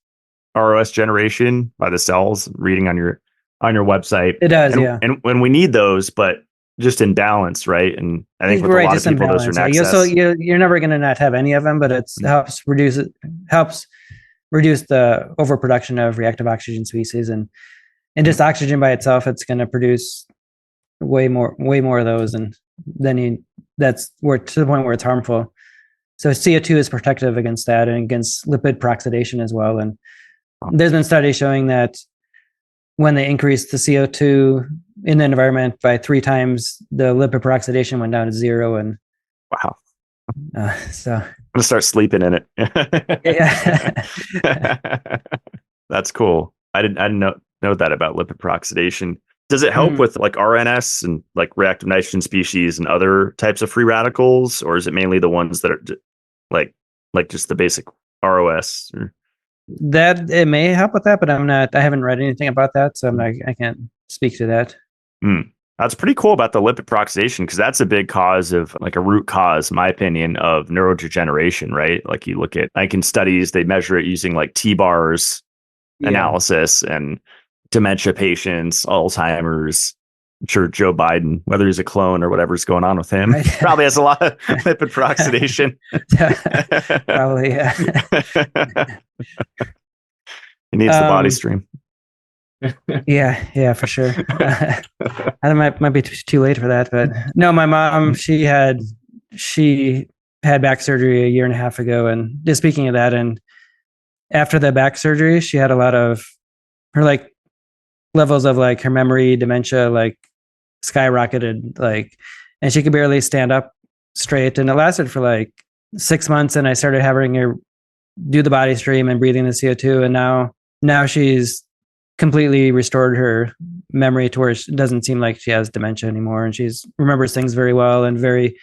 ROS generation by the cells. Reading on your website, it does. And when we need those, but just in balance, right? And I think with a lot of people, those are in excess. So you're never going to not have any of them, but it helps reduce the overproduction of reactive oxygen species, and just oxygen by itself, it's going to produce way more of those, and then that's where to the point where it's harmful. So CO2 is protective against that and against lipid peroxidation as well. And there's been studies showing that when they increased the CO2 in the environment by 3 times, the lipid peroxidation went down to 0. And wow. So I'm gonna start sleeping in it. Yeah. That's cool. I didn't know that about lipid peroxidation. Does it help with like RNS and like reactive nitrogen species and other types of free radicals, or is it mainly the ones that are like just the basic ROS? That it may help with that, but I haven't read anything about that, so I can't speak to that. That's pretty cool about the lipid peroxidation, because that's a big cause of like a root cause, in my opinion, of neurodegeneration, right? Like you look at, like in studies, they measure it using like T-bars analysis and dementia patients, Alzheimer's. I'm sure Joe Biden, whether he's a clone or whatever's going on with him, probably has a lot of lipid peroxidation. Probably, yeah. He needs the body stream. Yeah, for sure. I might be too late for that, but no, my mom, she had back surgery a year and a half ago, and just speaking of that, and after the back surgery, she had a lot of her like levels of like her memory, dementia, like skyrocketed, like, and she could barely stand up straight, and it lasted for like 6 months, and I started having her do the body stream and breathing the CO2, and now she's completely restored her memory to where it doesn't seem like she has dementia anymore, and she's remembers things very well and very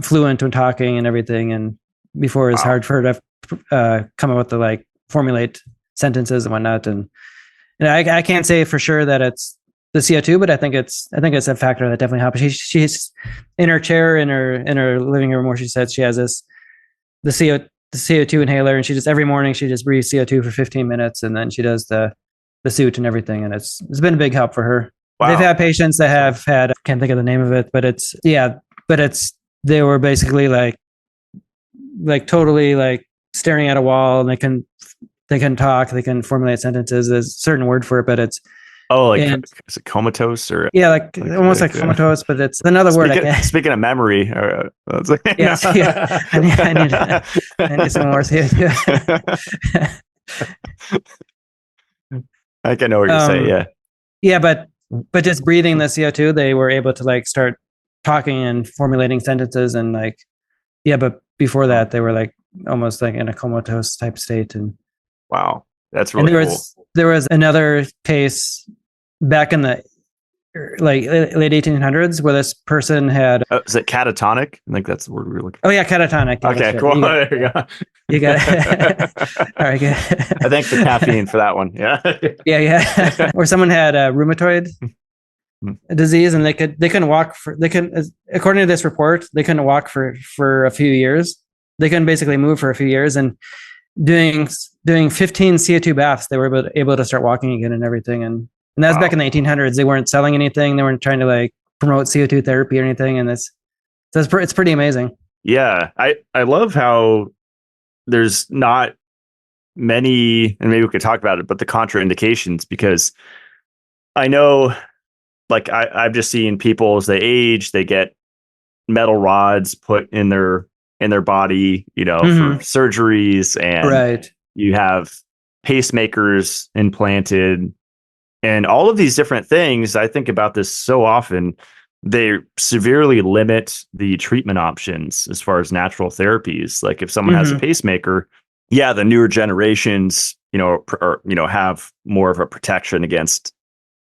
fluent when talking and everything. And before it's hard for her to come up with the like formulate sentences and whatnot. And I can't say for sure that it's the CO2, but I think it's a factor that definitely helps. She's in her chair in her living room where she said she has the CO2 inhaler, and she just every morning she just breathes CO2 for 15 minutes, and then she does the suit and everything, and it's been a big help for her. Wow. They've had patients that have had, I can't think of the name of it, but they were basically like totally like staring at a wall, and they can they can talk, they can formulate sentences. There's a certain word for it, but it's is it comatose or almost like comatose, but it's another word. Speaking of memory, yes, yeah. I need some more CO2. I can know what you're saying. Yeah. Yeah, but just breathing the CO2, they were able to like start talking and formulating sentences and like, yeah, but before that they were like almost like in a comatose type state. And wow, that's really cool. There was another case back in the like late 1800s where this person had is it catatonic? I think that's the word we were looking for. Oh yeah, catatonic. Yeah, okay, cool. There you go. You got it. All right, good. I thank the caffeine for that one. Yeah. Yeah. Or someone had a rheumatoid disease and they couldn't walk according to this report, they couldn't walk for a few years. They couldn't basically move for a few years, and doing 15 CO2 baths, they were able to start walking again and everything. And that was back in the 1800s. They weren't selling anything. They weren't trying to like promote CO2 therapy or anything. And it's pretty amazing. Yeah. I love how there's not many, and maybe we could talk about it, but the contraindications, because I know like I've just seen people as they age, they get metal rods put in their body, for surgeries, and you have pacemakers implanted. And all of these different things, I think about this so often, they severely limit the treatment options as far as natural therapies. Like if someone has a pacemaker, yeah, the newer generations, have more of a protection against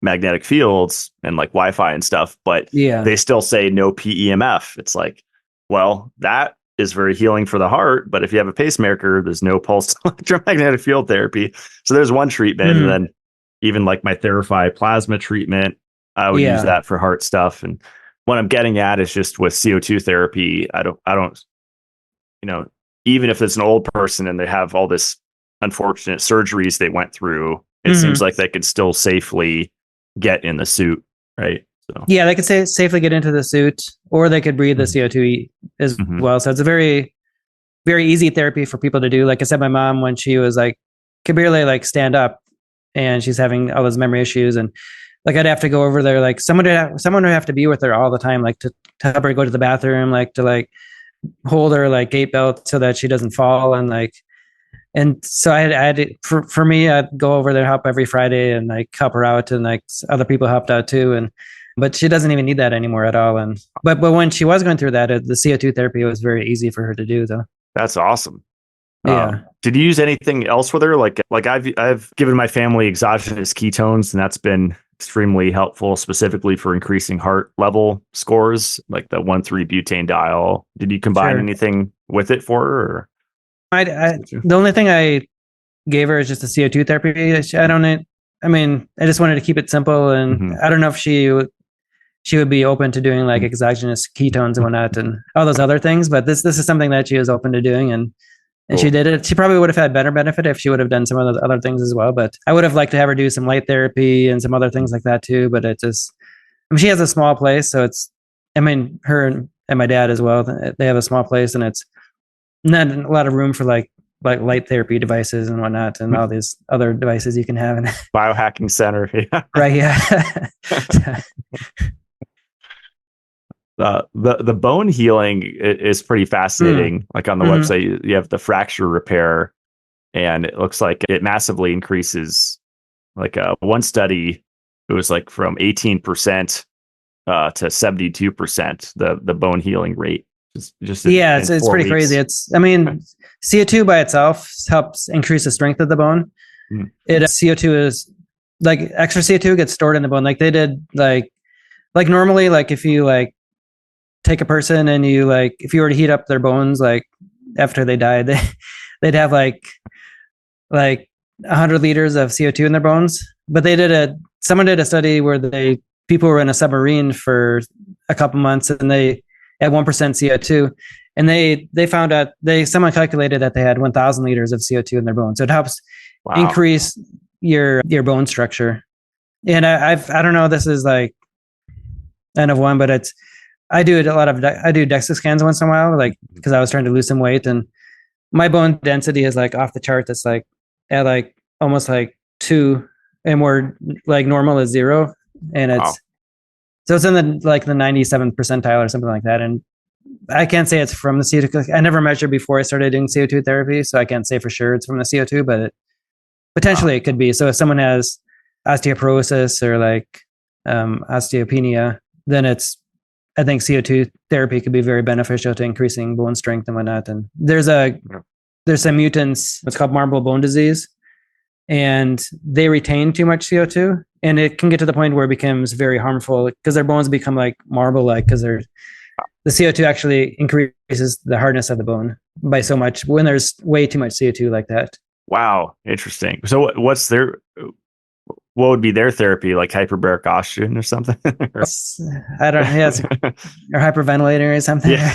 magnetic fields and like Wi-Fi and stuff, but they still say no PEMF. It's like, well, that is very healing for the heart, but if you have a pacemaker, there's no pulse electromagnetic field therapy. So there's one treatment, and then even like my TheraPhi plasma treatment, I would use that for heart stuff. And what I'm getting at is just with CO2 therapy, I don't, even if it's an old person and they have all this unfortunate surgeries they went through, it seems like they could still safely get in the suit, right? So. Yeah, they could safely get into the suit, or they could breathe the CO2 as well. So it's a very, very easy therapy for people to do. Like I said, my mom, when she was like, could barely like stand up, and she's having all those memory issues, and like I'd have to go over there, like someone would have to be with her all the time, like to help her go to the bathroom, like to like hold her like gait belt so that she doesn't fall, and so I had to, for me, I'd go over there, help every Friday, and like help her out, and like other people helped out too, but she doesn't even need that anymore at all. And but when she was going through that, the CO2 therapy was very easy for her to do, though. That's awesome. Yeah. Did you use anything else with her? Like I've given my family exogenous ketones, and that's been extremely helpful, specifically for increasing heart level scores, like the 1,3-butanediol. Did you combine anything with it for her? Or? The only thing I gave her is just a CO2 therapy. I just wanted to keep it simple, and I don't know if she would be open to doing like exogenous ketones and whatnot and all those other things, but this is something that she was open to doing, and cool. She did it. She probably would have had better benefit if she would have done some of the other things as well, but I would have liked to have her do some light therapy and some other things like that too. But she has a small place, so her and my dad as well, they have a small place, and it's not a lot of room for like light therapy devices and whatnot, and all these other devices you can have in biohacking center. Yeah. Right. Yeah. The bone healing is pretty fascinating. Like on the website, you have the fracture repair, and it looks like it massively increases. Like one study, it was like from 18% to 72%, the bone healing rate. It's pretty weeks. crazy. CO2 by itself helps increase the strength of the bone. CO2 is like extra CO2 gets stored in the bone. Like they did like normally, like if you like take a person and you like, if you were to heat up their bones, like after they died, they'd have like 100 liters of CO2 in their bones. But someone did a study where people were in a submarine for a couple months, and they had 1% CO2, and they found out, someone calculated that they had 1,000 liters of CO2 in their bones. So it helps increase your bone structure. And I don't know, this is like N of one, but I do DEXA scans once in a while, like because I was trying to lose some weight, and my bone density is like off the chart. That's like at like almost like 2, and where like normal is 0, and Wow. it's in the like the 97th percentile or something like that. And I can't say it's from the CO2. I never measured before I started doing CO2 therapy, so I can't say for sure it's from the CO2, but potentially it could be. So if someone has osteoporosis or like osteopenia, then I think CO2 therapy could be very beneficial to increasing bone strength and whatnot. And there's some mutants, it's called marble bone disease, and they retain too much CO2, and it can get to the point where it becomes very harmful because their bones become like marble-like, because the CO2 actually increases the hardness of the bone by so much when there's way too much CO2 like that. Wow, interesting. So what would be their therapy, like hyperbaric oxygen or something? I don't know. Yeah, or hyperventilating or something. Yeah.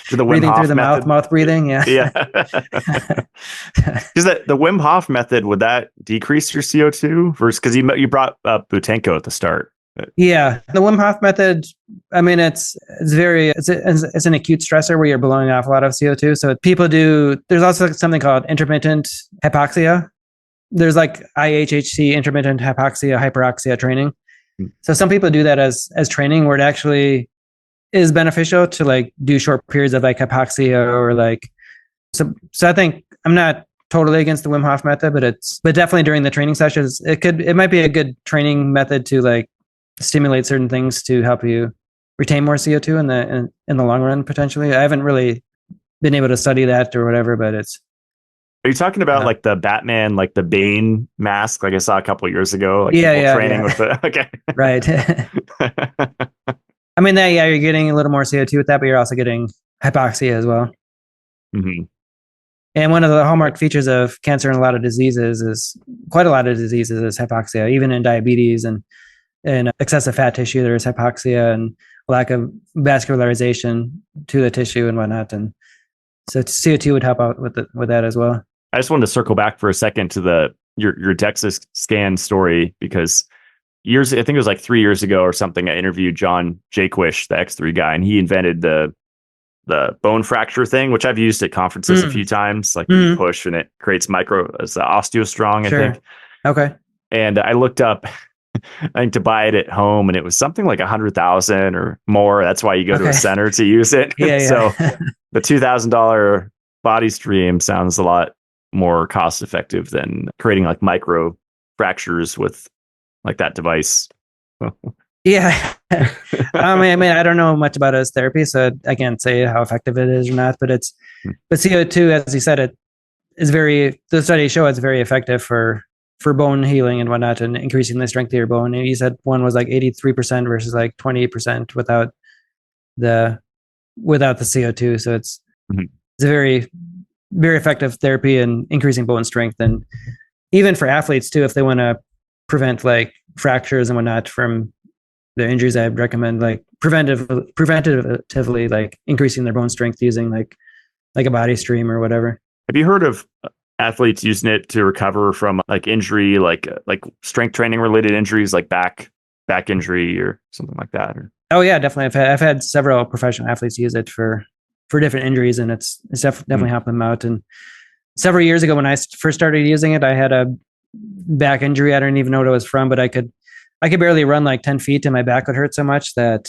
To the Wim breathing Hof through the method. mouth breathing. Yeah. Yeah. Is that the Wim Hof method? Would that decrease your CO2 versus, because you brought up Butenko at the start? Yeah, the Wim Hof method. I mean, it's an acute stressor where you're blowing off a lot of CO2. So people do. There's also something called intermittent hypoxia. There's like IHHC, intermittent hyperoxia training. So some people do that as training, where it actually is beneficial to like do short periods of like hypoxia or like. So I think I'm not totally against the Wim Hof method, but definitely during the training sessions, it might be a good training method to like stimulate certain things to help you retain more CO2 in the long run potentially. I haven't really been able to study that or whatever, but it's. Are you talking about like the Batman, like the Bane mask, like I saw a couple of years ago? Like training with the okay, right. I mean, you're getting a little more CO2 with that, but you're also getting hypoxia as well. Mm-hmm. And one of the hallmark features of cancer and quite a lot of diseases is hypoxia, even in diabetes and excessive fat tissue. There's hypoxia and lack of vascularization to the tissue and whatnot. And so CO2 would help out with that as well. I just wanted to circle back for a second to your DEXA scan story, because I think it was like 3 years ago or something, I interviewed John Jaquish, the X3 guy, and he invented the bone fracture thing, which I've used at conferences a few times, like when you push and it creates it's OsteoStrong, I think. Okay. And I looked up, I think, to buy it at home, and it was something like 100,000 or more. That's why you go to a center to use it. Yeah. So the $2,000 body stream sounds a lot more cost effective than creating like micro fractures with like that device. Yeah. I mean, I don't know much about it as therapy, so I can't say how effective it is or not, but CO2, as you said, the studies show it's very effective for bone healing and whatnot, and increasing the strength of your bone. And you said one was like 83% versus like 28% without the CO2. So it's a very, very effective therapy in increasing bone strength. And even for athletes too, if they want to prevent like fractures and whatnot from their injuries, I'd recommend like preventatively like increasing their bone strength using like a body stream or whatever. Have you heard of athletes using it to recover from like injury, like strength training related injuries, like back injury or something like that? Oh yeah, definitely. I've had several professional athletes use it for different injuries, and it's definitely helped them out. And several years ago, when I first started using it, I had a back injury. I don't even know what it was from, but I could barely run like 10 feet, and my back would hurt so much that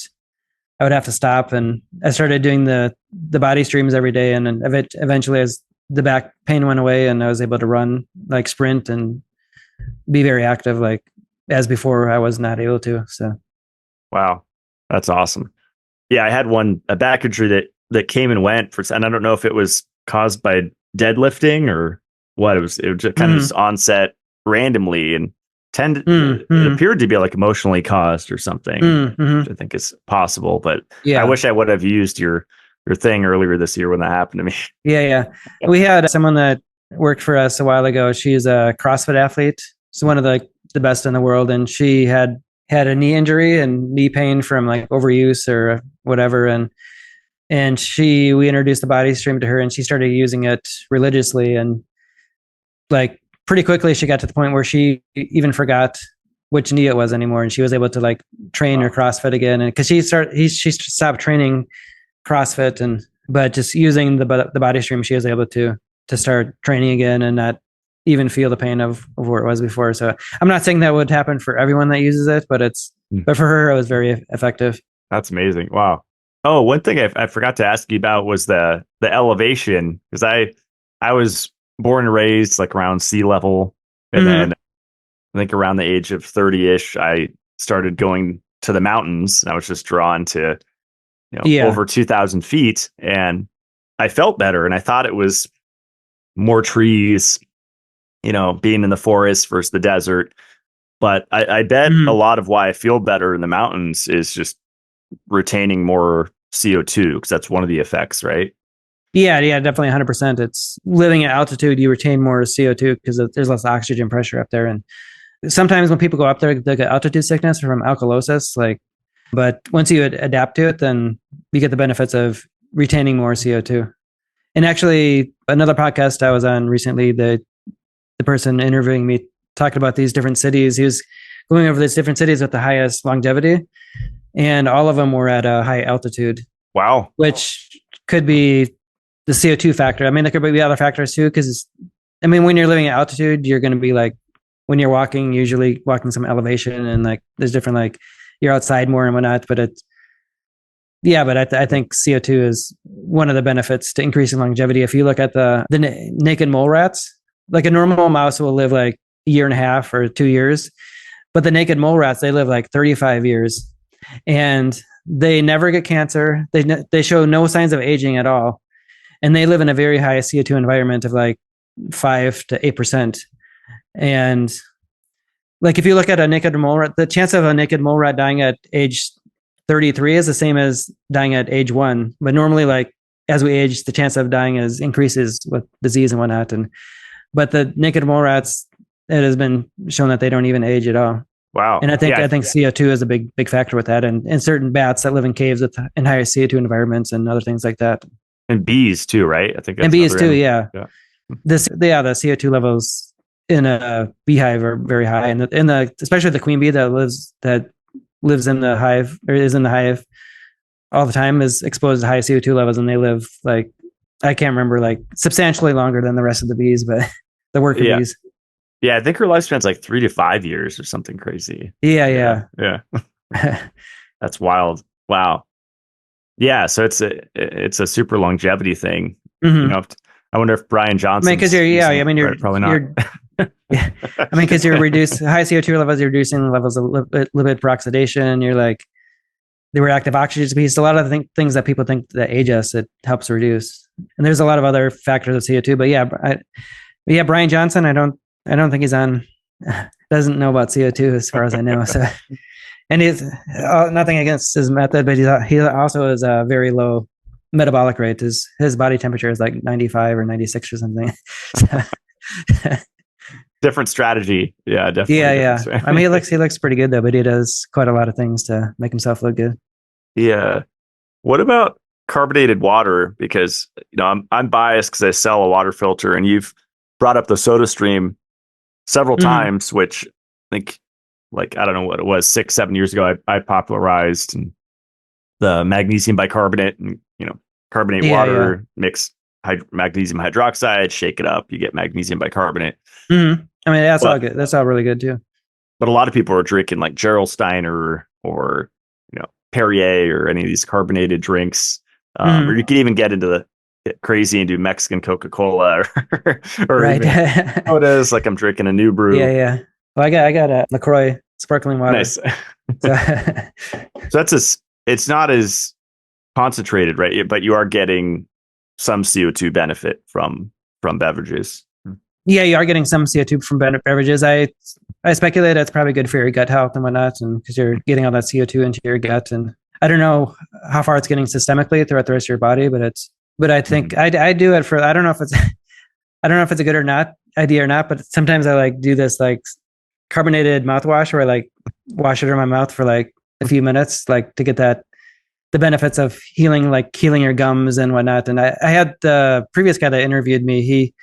I would have to stop. And I started doing the body streams every day, and then eventually, as the back pain went away, and I was able to run, like sprint and be very active, like as before I was not able to. So, wow, that's awesome. Yeah, I had a back injury that came and went and I don't know if it was caused by deadlifting or what. It was just kind of just onset randomly, and it appeared to be like emotionally caused or something, which I think is possible. But yeah, I wish I would have used your thing earlier this year when that happened to me. Yeah. We had someone that worked for us a while ago. She's a CrossFit athlete. She's one of the best in the world. And she had a knee injury and knee pain from like overuse or whatever. And we introduced the body stream to her, and she started using it religiously. And like pretty quickly, she got to the point where she even forgot which knee it was anymore. And she was able to like train her CrossFit again. And cause she stopped training CrossFit, but just using the body stream, she was able to start training again and not even feel the pain of where it was before. So I'm not saying that would happen for everyone that uses it, but but for her, it was very effective. That's amazing. Wow. Oh, one thing I forgot to ask you about was the elevation, because I was born and raised like around sea level, and then I think around the age of 30-ish, I started going to the mountains, and I was just drawn to over 2,000 feet, and I felt better, and I thought it was more trees, being in the forest versus the desert. But I bet a lot of why I feel better in the mountains is just retaining more CO2, because that's one of the effects, right? Yeah, definitely 100%. It's living at altitude, you retain more CO2 because there's less oxygen pressure up there. And sometimes when people go up there, they get altitude sickness from alkalosis. But once you adapt to it, then you get the benefits of retaining more CO2. And actually, another podcast I was on recently, the person interviewing me talked about these different cities. He was going over these different cities with the highest longevity, and all of them were at a high altitude. Wow. Which could be the CO2 factor. I mean, there could be other factors too, because when you're living at altitude, you're going to be like, when you're walking, usually walking some elevation, and like there's different, you're outside more and whatnot. But I think CO2 is one of the benefits to increasing longevity. If you look at the naked mole rats, like a normal mouse will live like a year and a half or 2 years, but the naked mole rats, they live like 35 years, and they never get cancer. They show no signs of aging at all. And they live in a very high CO2 environment of like 5 to 8%. And like, if you look at a naked mole rat, the chance of a naked mole rat dying at age 33 is the same as dying at age 1. But normally, like, as we age, the chance of dying increases with disease and whatnot. But the naked mole rats, it has been shown that they don't even age at all. Wow. And I think CO2 is a big factor with that. And certain bats that live in caves in higher CO2 environments and other things like that. And bees too, right? I think that's bees too, yeah. The CO2 levels in a beehive are very high, and especially the queen bee that lives in the hive, or is in the hive all the time, is exposed to high CO2 levels, and they live like, I can't remember, like substantially longer than the rest of the bees, but the worker bees. Yeah, I think her lifespan's like 3 to 5 years or something crazy. Yeah. That's wild. Wow. Yeah, so it's a super longevity thing. I wonder if Brian Johnson. Because you're probably not. Yeah, because you're reducing high CO2 levels, you're reducing levels of lipid peroxidation. You're like the reactive oxygen piece. A lot of the things that people think that age us, it helps reduce. And there's a lot of other factors of CO2. But Brian Johnson, I don't think he's on. Doesn't know about CO2 as far as I know. So. And he's nothing against his method, but he also has a very low metabolic rate. His body temperature is like 95 or 96 or something. Different strategy. Yeah, definitely. Yeah. He looks pretty good though, but he does quite a lot of things to make himself look good. Yeah. What about carbonated water? Because I'm biased because I sell a water filter, and you've brought up the SodaStream several times, which I think, like, I don't know what it was, 6-7 years ago, I popularized the magnesium bicarbonate, and carbonate water, mix magnesium hydroxide, shake it up, you get magnesium bicarbonate. That's all good. That's all really good too. But a lot of people are drinking like Gerolstein or Perrier or any of these carbonated drinks, or you can even get crazy and do Mexican Coca-Cola or right. sodas, like I'm drinking a new brew. Yeah. Well, I got a LaCroix sparkling water. Nice. So it's not as concentrated, right? But you are getting some CO2 benefit from beverages. Yeah, you are getting some CO2 from beverages. I speculate that's probably good for your gut health and whatnot, and because you're getting all that CO2 into your gut. And I don't know how far it's getting systemically throughout the rest of your body, but I think I do it for, I don't know if it's a good or not idea or not, but sometimes I like do this like carbonated mouthwash where I like wash it in my mouth for like a few minutes, like to get the benefits of healing your gums and whatnot. And I had the previous guy that interviewed me,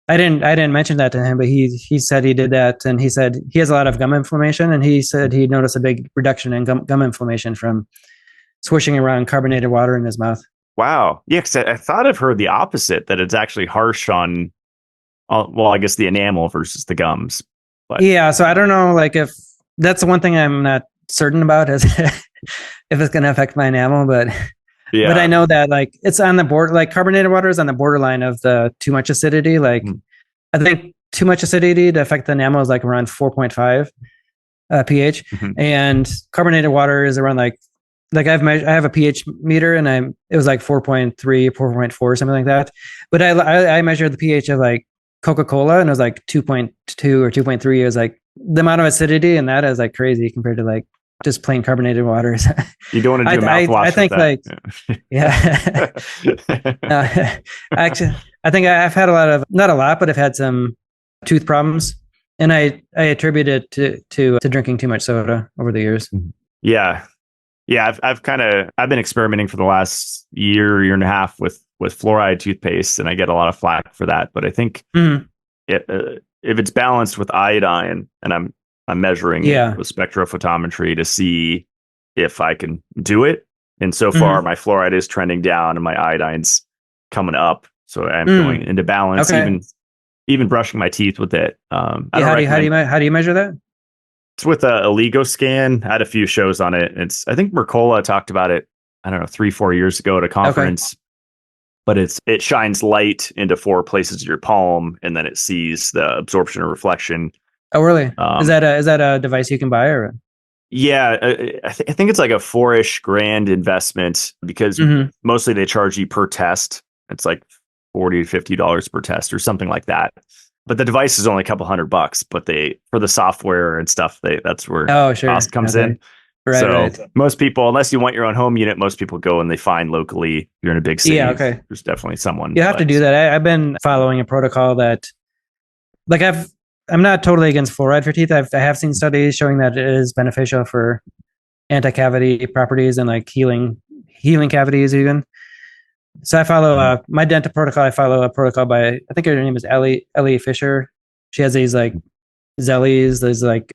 I didn't mention that to him, but he said he did that, and he said he has a lot of gum inflammation, and he said he noticed a big reduction in gum inflammation from swishing around carbonated water in his mouth. Wow. Yeah, because I thought I've heard the opposite, that it's actually harsh on well, I guess the enamel versus the gums. But Yeah, so I don't know, like if that's the one thing I'm not certain about is if it's going to affect my enamel, but I know that like it's on the board, like carbonated water is on the borderline of the too much acidity. Like I think too much acidity to affect the enamel is like around 4.5 pH, and carbonated water is around like I have a pH meter and it was like 4.3, 4.4, something like that. But I measured the pH of like Coca-Cola and it was like 2.2 or 2.3. It was like the amount of acidity and that is like crazy compared to like just plain carbonated waters. You don't want to do a mouthwash. I think like, actually, I think I've had not a lot, but I've had some tooth problems, and I attribute it to drinking too much soda over the years. Yeah. I've been experimenting for the last year and a half with fluoride toothpaste, and I get a lot of flack for that. But I think if it's balanced with iodine, and I'm measuring it with spectrophotometry to see if I can do it. And so far, my fluoride is trending down and my iodine's coming up. So I'm going into balance, even brushing my teeth with it. How do you measure that? It's with a LIGO scan. I had a few shows on it. I think Mercola talked about it, I don't know, 3-4 years ago at a conference. But it shines light into 4 places of your palm, and then it sees the absorption or reflection. Oh, really? Is that a device you can buy or? Yeah, I think it's like a $4,000-ish investment because mostly they charge you per test. It's like $40 to $50 per test or something like that. But the device is only a couple $100, but for the software and stuff, that's where cost comes in. Right. Most people, unless you want your own home unit, most people go and they find locally. You're in a big city. Yeah, okay. There's definitely someone. You have to do that. I've been following a protocol that, like, I'm not totally against fluoride for teeth. I have seen studies showing that it is beneficial for anti-cavity properties and like healing cavities even. So I follow my dental protocol. I follow a protocol by, I think her name is Ellie Fisher. She has these like zellies. There's like,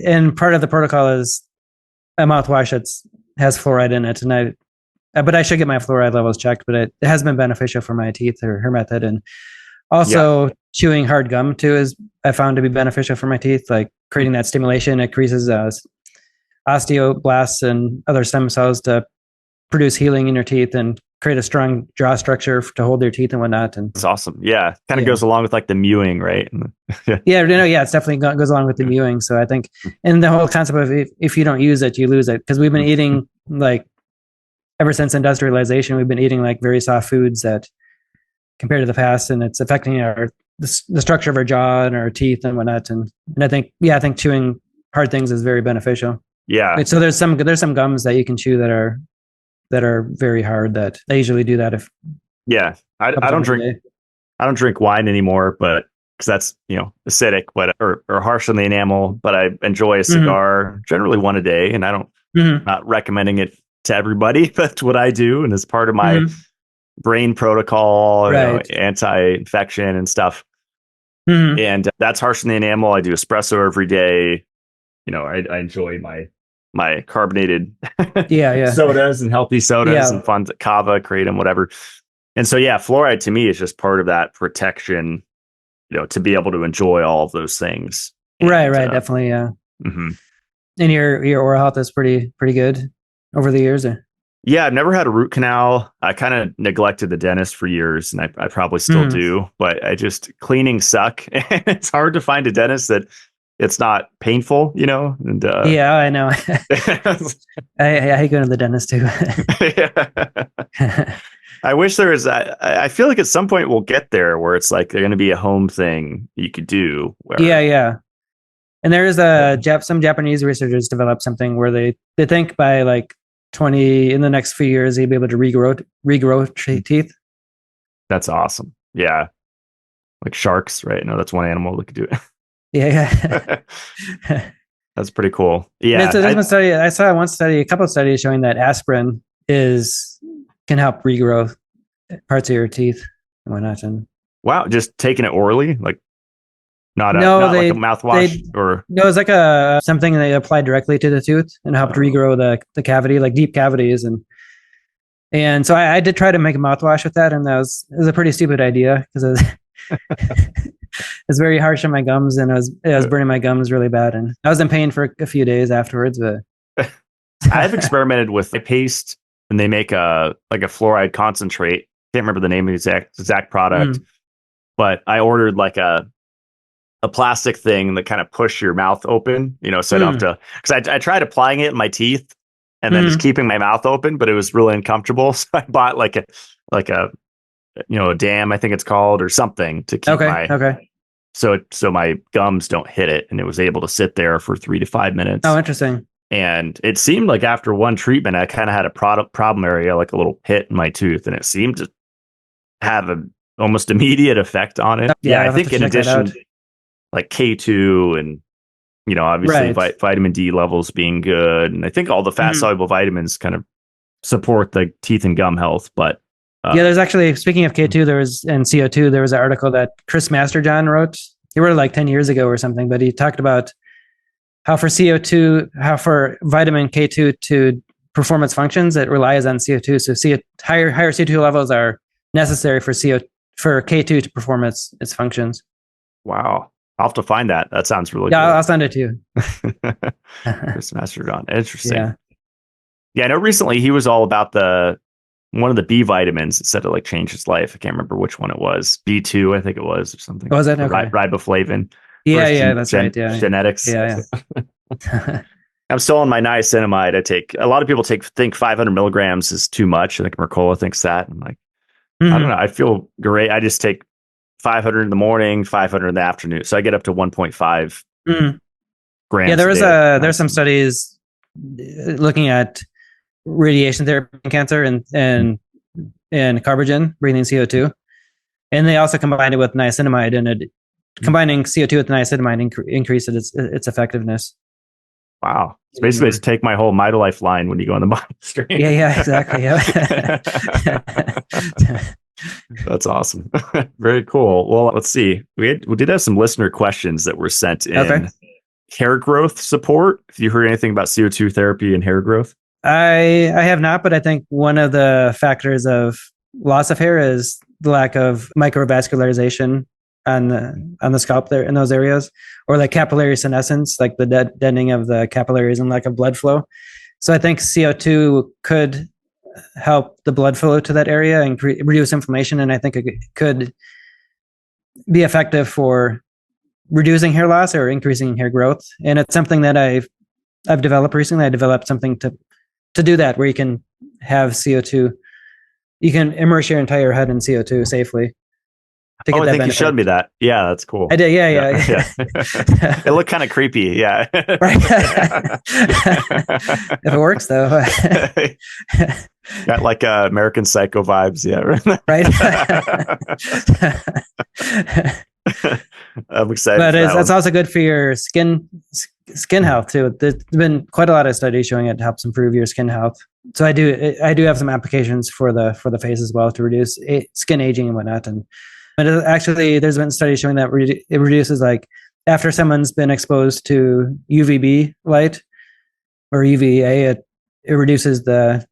and part of the protocol is a mouthwash that has fluoride in it, but I should get my fluoride levels checked. But it has been beneficial for my teeth, or her method, and also chewing hard gum too is I found to be beneficial for my teeth. Like creating that stimulation, it increases osteoblasts and other stem cells to produce healing in your teeth and create a strong jaw structure to hold your teeth and whatnot. And it's awesome. Yeah, kind of goes along with like the mewing, right? It's definitely goes along with the mewing. So I think, and the whole concept of if you don't use it, you lose it, because we've been eating like ever since industrialization, we've been eating like very soft foods that compared to the past, and it's affecting the structure of our jaw and our teeth and whatnot. And I think chewing hard things is very beneficial. Yeah. So there's some gums that you can chew that are very hard, that I usually do that if. Yeah. I don't drink wine anymore, but because that's, acidic, but or harsh on the enamel, but I enjoy a cigar generally one a day, and I don't, not recommending it to everybody, but that's what I do. And as part of my brain protocol, anti-infection and stuff. And that's harsh on the enamel. I do espresso every day. I enjoy my carbonated sodas and healthy sodas and fun kava, kratom, whatever. And so, fluoride to me is just part of that protection, to be able to enjoy all of those things. And, right. Definitely. Yeah. And your oral health is pretty good over the years. Yeah, I've never had a root canal. I kind of neglected the dentist for years, and I probably still do, but cleaning suck. It's hard to find a dentist that it's not painful, and I know. I hate going to the dentist too. I wish there was. I feel like at some point we'll get there where it's like they're going to be a home thing you could do. Yeah. And there is some Japanese researchers developed something where they think by like in the next few years you'll be able to regrow teeth. That's awesome. Yeah, like sharks, right? No, that's one animal that could do it. Yeah. That's pretty cool. Yeah. I saw a couple of studies showing that aspirin can help regrow parts of your teeth and whatnot. And wow, just taking it orally, like not like a mouthwash no, it's like something they applied directly to the tooth and helped regrow the cavity, like deep cavities. And so I did try to make a mouthwash with that, and it was a pretty stupid idea because it's very harsh on my gums, and it was burning my gums really bad, and I was in pain for a few days afterwards. But I've experimented with a paste, and they make a fluoride concentrate. Can't remember the name of the exact product, but I ordered like a plastic thing that kind of push your mouth open, so I don't have to, because I tried applying it in my teeth and then just keeping my mouth open, but it was really uncomfortable. So I bought like a dam, I think it's called, or something to keep so my gums don't hit it, and it was able to sit there for 3 to 5 minutes. Oh, interesting. And it seemed like after one treatment, I kind of had a problem area, like a little pit in my tooth, and it seemed to have an almost immediate effect on it. I think in addition, like K2 and, obviously vitamin D levels being good. And I think all the fat soluble vitamins kind of support the teeth and gum health. But there's actually, speaking of K2, and CO2, there was an article that Chris Masterjohn wrote. He wrote it like 10 years ago or something, but he talked about how for vitamin K2 to perform its functions, it relies on CO2. So higher CO2 levels are necessary for K2 to perform its functions. Wow. I'll have to find that. That sounds really good. Yeah, I'll send it to you. Chris Masterjohn. Interesting. Yeah, I know recently he was all about one of the B vitamins that said it like changed his life. I can't remember which one it was. B2, I think it was, or something. Was it? Okay. Riboflavin. That's right. Yeah. Genetics. Yeah. I'm still on my niacinamide. A lot of people think 500 milligrams is too much. I think Mercola thinks that. I'm like, I don't know. I feel great. I just take 500 in the morning, 500 in the afternoon. So I get up to 1.5 grams. Yeah, there's some studies looking at radiation therapy in cancer and carbogen, breathing CO2. And they also combined it with niacinamide, and combining CO2 with niacinamide increases its effectiveness. Wow. So basically, it's take my whole Mitolife line when you go on the bottom screen. Yeah, exactly. Yeah. That's awesome. Very cool. Well, let's see. We did have some listener questions that were sent in. Okay. Hair growth support. Have you heard anything about CO2 therapy and hair growth? I have not, but I think one of the factors of loss of hair is the lack of microvascularization on the scalp there in those areas, or like capillary senescence, like the deadening of the capillaries and lack of blood flow. So I think CO2 could help the blood flow to that area and reduce inflammation, and I think it could be effective for reducing hair loss or increasing hair growth. And it's something that I've developed recently. I developed something to do that, where you can have CO2, you can immerse your entire head in CO2 safely. I think benefit. You showed me that. Yeah, that's cool. I did. Yeah. It looked kind of creepy. Yeah. Right. If it works, though. Got like American Psycho vibes. Yeah. Right. I'm excited. But it's also good for your skin health too. There's been quite a lot of studies showing it helps improve your skin health. So I do have some applications for the face as well to reduce skin aging and whatnot. But actually, there's been studies showing that it reduces, like, after someone's been exposed to UVB light or UVA, it reduces the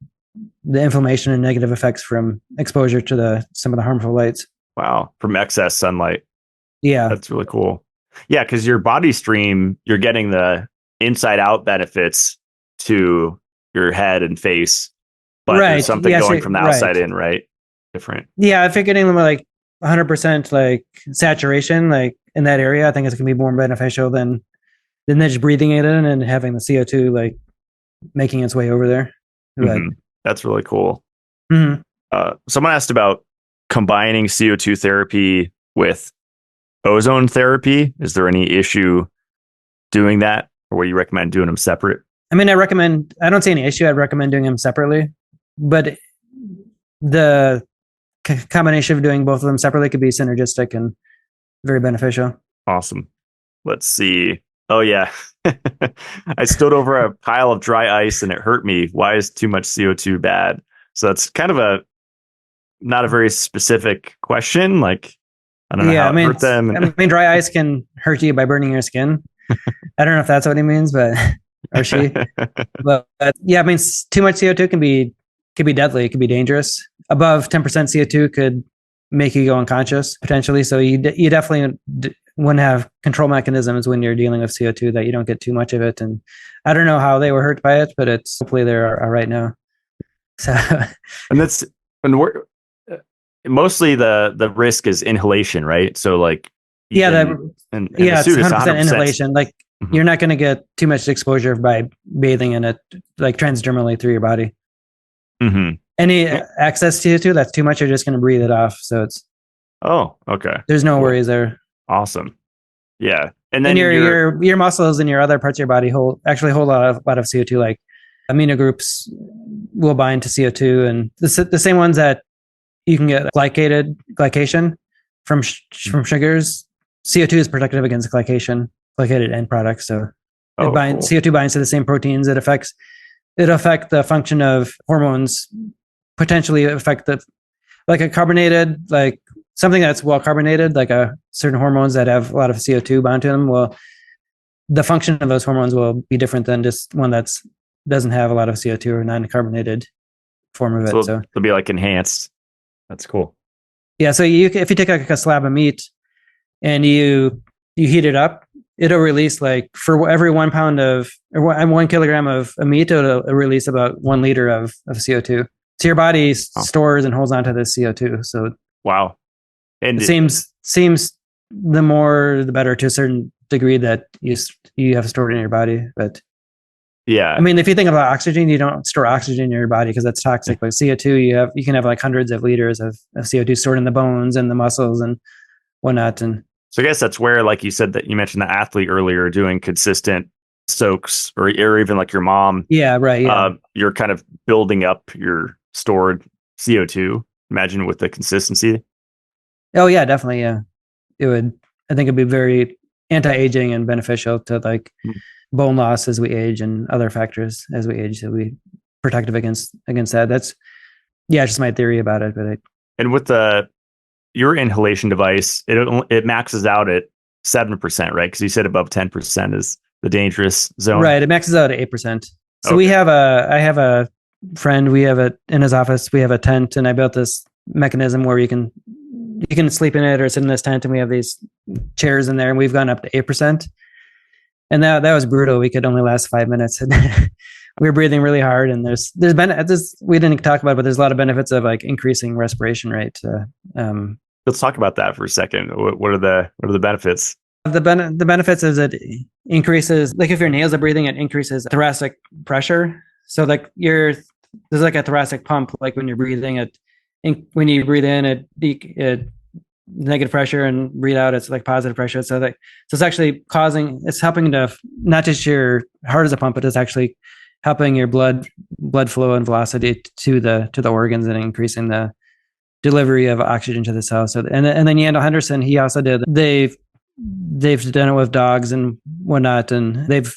inflammation and negative effects from exposure to some of the harmful lights. Wow, from excess sunlight. Yeah, that's really cool. Yeah, because your body stream, you're getting the inside out benefits to your head and face, but there's something going from the outside in, right? Different. Yeah, if you're getting them like 100% like saturation, like in that area, I think it's gonna be more beneficial than just breathing it in and having the CO2 like making its way over there. Mm-hmm. That's really cool. Mm-hmm. Someone asked about combining CO2 therapy with ozone therapy. Is there any issue doing that, or would you recommend doing them separate? I mean, I don't see any issue. I'd recommend doing them separately, but the combination of doing both of them separately could be synergistic and very beneficial. Awesome. Let's see. Oh yeah. I stood over a pile of dry ice and it hurt me. Why is too much CO2 bad? So that's kind of not a very specific question. Like, I don't know how it hurt them. I mean, dry ice can hurt you by burning your skin. I don't know if that's what he means, but or she. But yeah, I mean, too much CO2 can be deadly. It can be dangerous. Above 10% CO2 could make you go unconscious potentially. So you definitely wouldn't have control mechanisms when you're dealing with CO2 that you don't get too much of it. And I don't know how they were hurt by it, but it's hopefully they're all right now. So and we're mostly the risk is inhalation, right? So like it's 100% inhalation. Like you're not going to get too much exposure by bathing in it, like transdermally through your body. Mm-hmm. Any excess CO2 that's too much, you're just going to breathe it off. So it's okay. There's no worries there. Awesome. Yeah. And then your muscles and your other parts of your body hold a lot of CO2, like amino groups will bind to CO2, and the same ones that you can get glycation from sugars. CO2 is protective against glycated end products. So cool. CO2 binds to the same proteins. It affects the function of hormones, potentially affect like a carbonated, like something that's well carbonated, like certain hormones that have a lot of CO2 bound to them. Well, the function of those hormones will be different than just one that's doesn't have a lot of CO2 or non-carbonated form of it. So it'll be like enhanced. That's cool. Yeah. So if you take like a slab of meat and you heat it up, it'll release, like, for every 1 pound or 1 kilogram of meat, it'll release about 1 liter of CO2. So your body stores and holds onto this CO2. So wow. And it seems the more the better, to a certain degree, that you have stored in your body. But yeah, I mean, if you think about oxygen, you don't store oxygen in your body because that's toxic. Like CO2, you can have like hundreds of liters of CO2 stored in the bones and the muscles and whatnot. And so I guess that's where, like you said, that you mentioned the athlete earlier doing consistent soaks, or even like your mom. Yeah, right. Yeah. You're kind of building up your stored CO2. Imagine with the consistency. Oh yeah, definitely. Yeah, I think it'd be very anti-aging and beneficial to like bone loss as we age and other factors as we age, that we protective against that. That's just my theory about it. But and with your inhalation device, it maxes out at 7%, right? Because you said above 10% is the dangerous zone. Right, it maxes out at 8%. So I have a friend. In his office, we have a tent, and I built this mechanism where you can sleep in it or sit in this tent, and we have these chairs in there, and we've gone up to 8%. And that was brutal. We could only last 5 minutes. And we were breathing really hard, and there's benefits. We didn't talk about it, but there's a lot of benefits of like increasing respiration rate. Let's talk about that for a second. What are the benefits? The benefits is it increases, like if your nails are breathing, it increases thoracic pressure. So like there's like a thoracic pump, like when you're breathing, when you breathe in, it negative pressure, and breathe out, it's like positive pressure. So it's actually it's helping to not just your heart as a pump, but it's actually helping your blood flow and velocity to the organs, and increasing the delivery of oxygen to the cells. So and then Yandel Henderson, he also did. They've done it with dogs and whatnot, and they've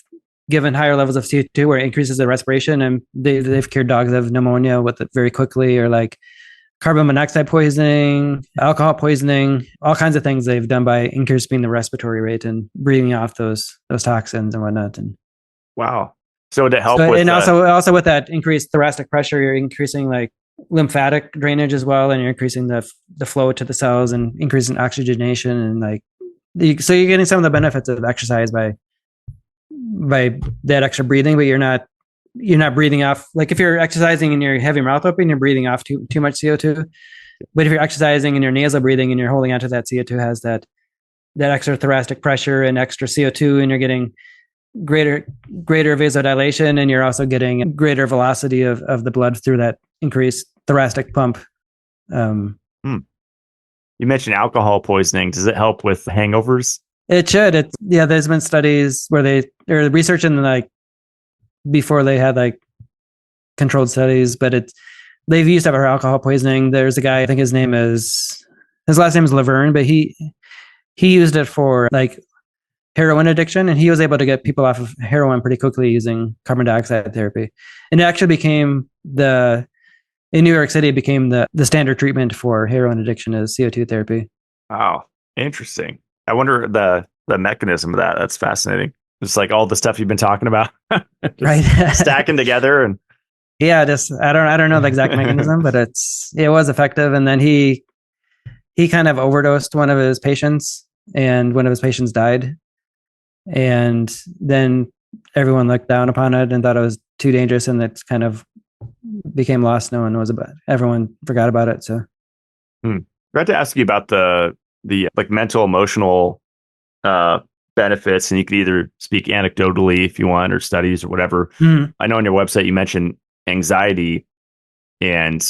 given higher levels of CO2 where it increases the respiration, and they've cured dogs of pneumonia with it very quickly, or like carbon monoxide poisoning, alcohol poisoning, all kinds of things they've done by increasing the respiratory rate and breathing off those toxins and whatnot. And wow. So to help also with that increased thoracic pressure, you're increasing like lymphatic drainage as well, and you're increasing the flow to the cells and increasing oxygenation, and like so you're getting some of the benefits of exercise by that extra breathing, but you're not breathing off. Like if you're exercising and you have your mouth open, you're breathing off too much CO2. But if you're exercising and you're nasal breathing and you're holding onto that CO2, has that extra thoracic pressure and extra CO2, and you're getting greater vasodilation, and you're also getting greater velocity of the blood through that increased thoracic pump. You mentioned alcohol poisoning. Does it help with hangovers? It should. There's been studies where they're researching, like, before they had like controlled studies, but they've used to have alcohol poisoning. There's a guy, I think his last name is Laverne, but he used it for like heroin addiction, and he was able to get people off of heroin pretty quickly using carbon dioxide therapy. And it actually became in New York City, it became the standard treatment for heroin addiction is CO2 therapy. Wow. Interesting. I wonder the mechanism of that. That's fascinating. It's like all the stuff you've been talking about, right? Stacking together, and I don't know the exact mechanism, but it was effective. And then he he kind of overdosed one of his patients, and one of his patients died. And then everyone looked down upon it and thought it was too dangerous, and it kind of became lost. No one knows about it. Everyone forgot about it. So I had to ask you about the like mental, emotional benefits, and you could either speak anecdotally if you want, or studies or whatever. I know on your website you mentioned anxiety, and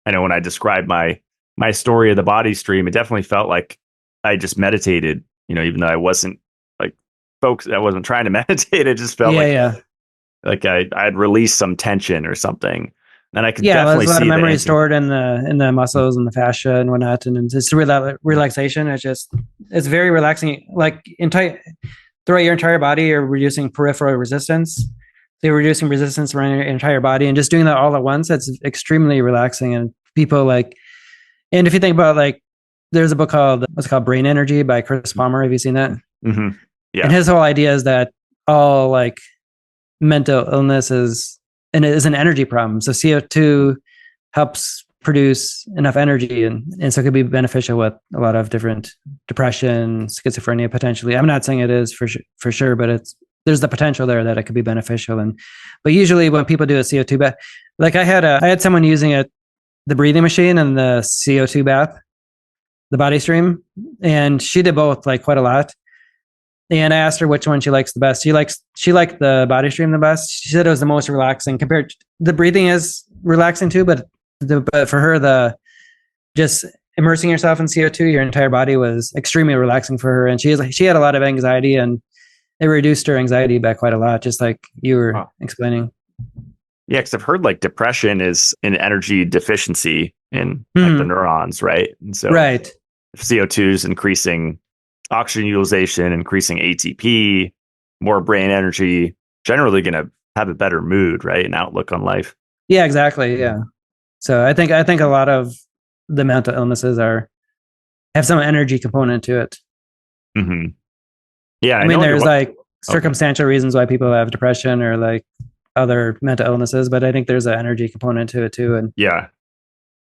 I know when I described my story of the body stream, it definitely felt like I just meditated, even though I wasn't like folks, I wasn't trying to meditate. It just felt like I'd released some tension or something. And I could definitely there's a lot see of memory stored in the muscles and the fascia and whatnot, and it's relaxation. It's very relaxing. Like throughout your entire body, you're reducing peripheral resistance. So you're reducing resistance around your entire body, and just doing that all at once, it's extremely relaxing. And people and if you think about there's a book called Brain Energy by Chris Palmer. Have you seen that? Mm-hmm. Yeah. And his whole idea is that all mental illness is an energy problem. So CO2 helps produce enough energy, and so it could be beneficial with a lot of different depression, schizophrenia potentially. I'm not saying it is for sure, but there's the potential there that it could be beneficial. But usually when people do a CO2 bath, I had someone using the breathing machine and the CO2 bath, the body stream, and she did both quite a lot. And I asked her which one she likes the best. She liked the body stream the best. She said it was the most relaxing compared to the breathing is relaxing too, but for her, the just immersing yourself in CO2, your entire body was extremely relaxing for her. And she had a lot of anxiety, and it reduced her anxiety by quite a lot, just like you were explaining. Yeah, because I've heard depression is an energy deficiency in the neurons, right? And so if CO2 is increasing oxygen utilization, increasing ATP, more brain energy, generally going to have a better mood, right? And outlook on life. Yeah, exactly. Yeah. So I think a lot of the mental illnesses have some energy component to it. Mm-hmm. Yeah. I mean, there's circumstantial reasons why people have depression or other mental illnesses, but I think there's an energy component to it too. And yeah,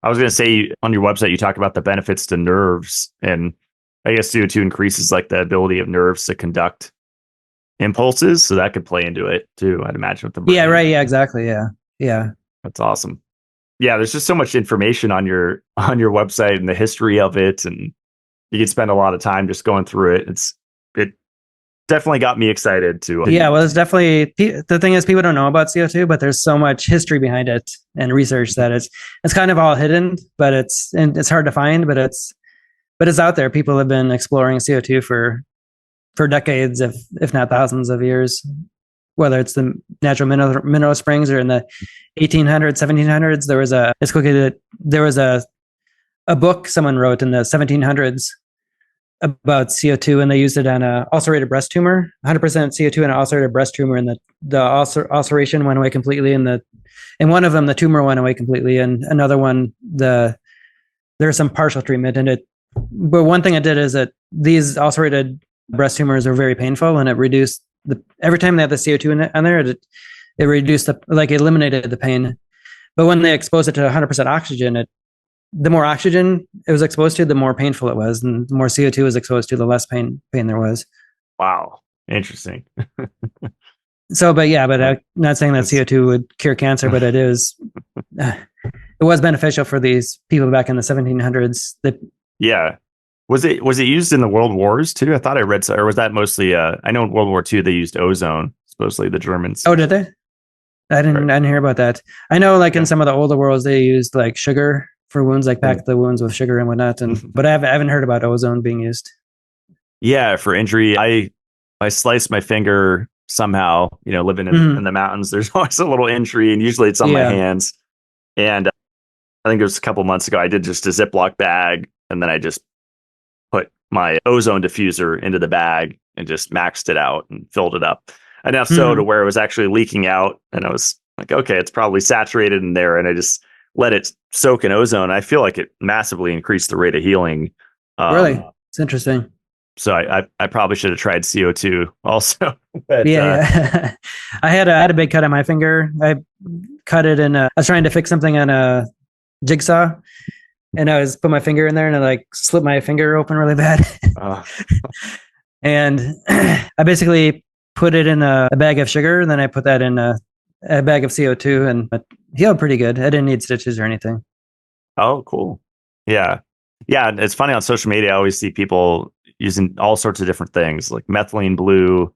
I was going to say on your website, you talk about the benefits to nerves, and I guess CO2 increases the ability of nerves to conduct impulses. So that could play into it too, I'd imagine, with the brain. Yeah, right. Yeah, exactly. Yeah. Yeah. That's awesome. Yeah. There's just so much information on your website and the history of it. And you could spend a lot of time just going through it. It definitely got me excited to. Yeah. Well, it's definitely, the thing is, people don't know about CO2, but there's so much history behind it and research that it's kind of all hidden, but it's hard to find, but it's out there. People have been exploring CO2 for decades, if not thousands of years, whether it's the natural mineral springs or in the 1800s, 1700s. There was a book someone wrote in the 1700s about CO2, and they used it on a ulcerated breast tumor, 100% CO2 in an ulcerated breast tumor, and the ulceration went away completely. In one of them, the tumor went away completely, and another one, there was some partial treatment. But one thing it did is that these ulcerated breast tumors are very painful, and it reduced every time they had the CO2 on there, it reduced eliminated the pain. But when they exposed it to 100% oxygen, the more oxygen it was exposed to, the more painful it was, and the more CO2 was exposed to, the less pain there was. Wow, interesting. So, but I'm not saying that CO2 would cure cancer, but it was beneficial for these people back in the 1700s. Yeah. Was it used in the World Wars too? I thought I read, or was that mostly, I know in World War II, they used ozone, supposedly the Germans. Oh, did they? I didn't hear about that. I know in some of the older wars, they used sugar for wounds, pack the wounds with sugar and whatnot. But I haven't heard about ozone being used. Yeah. For injury, I sliced my finger somehow, living in the mountains. There's always a little injury, and usually it's on my hands. And I think it was a couple months ago, I did just a Ziploc bag, and then I just put my ozone diffuser into the bag and just maxed it out and filled it up enough so to where it was actually leaking out. And I was like, okay, it's probably saturated in there. And I just let it soak in ozone. I feel like it massively increased the rate of healing. Really? It's interesting. So I probably should have tried CO2 also. But, yeah. I had a big cut on my finger. I cut it I was trying to fix something on a jigsaw, and I was put my finger in there and I like slipped my finger open really bad. Uh, And I basically put it in a bag of sugar, and then I put that in a bag of CO2, and it healed pretty good. I didn't need stitches or anything. oh, cool. Yeah. Yeah. It's funny on social media. I always see people using all sorts of different things like methylene blue,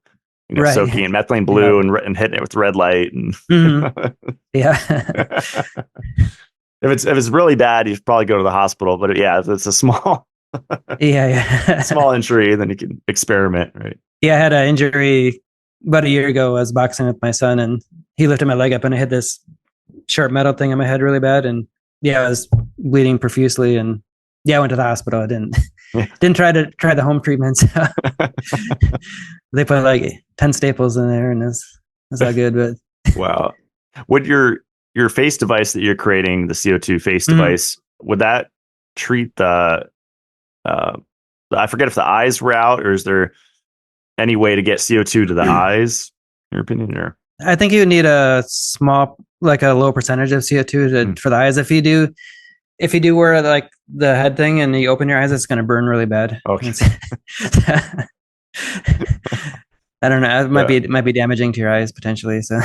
Right. soaking in methylene blue and hitting it with red light. And Yeah. if it's really bad, you should probably go to the hospital. But if it's a small Yeah. small injury, then you can experiment, right? Yeah, I had an injury about a year ago. I was boxing with my son, and he lifted my leg up, and I had this sharp metal thing in my head really bad, and I was bleeding profusely, and I went to the hospital. I didn't try the home treatments. They put like 10 staples in there, and it's all good. But wow, would your face device that you're creating, the CO2 face device, would that treat the I forget if the eyes were out, or is there any way to get CO2 to the eyes, in your opinion? Or I think you would need a small, like a low percentage of CO2 for the eyes. If you do wear like the head thing and you open your eyes, it's going to burn really bad. Okay. I don't know. It might be damaging to your eyes potentially. So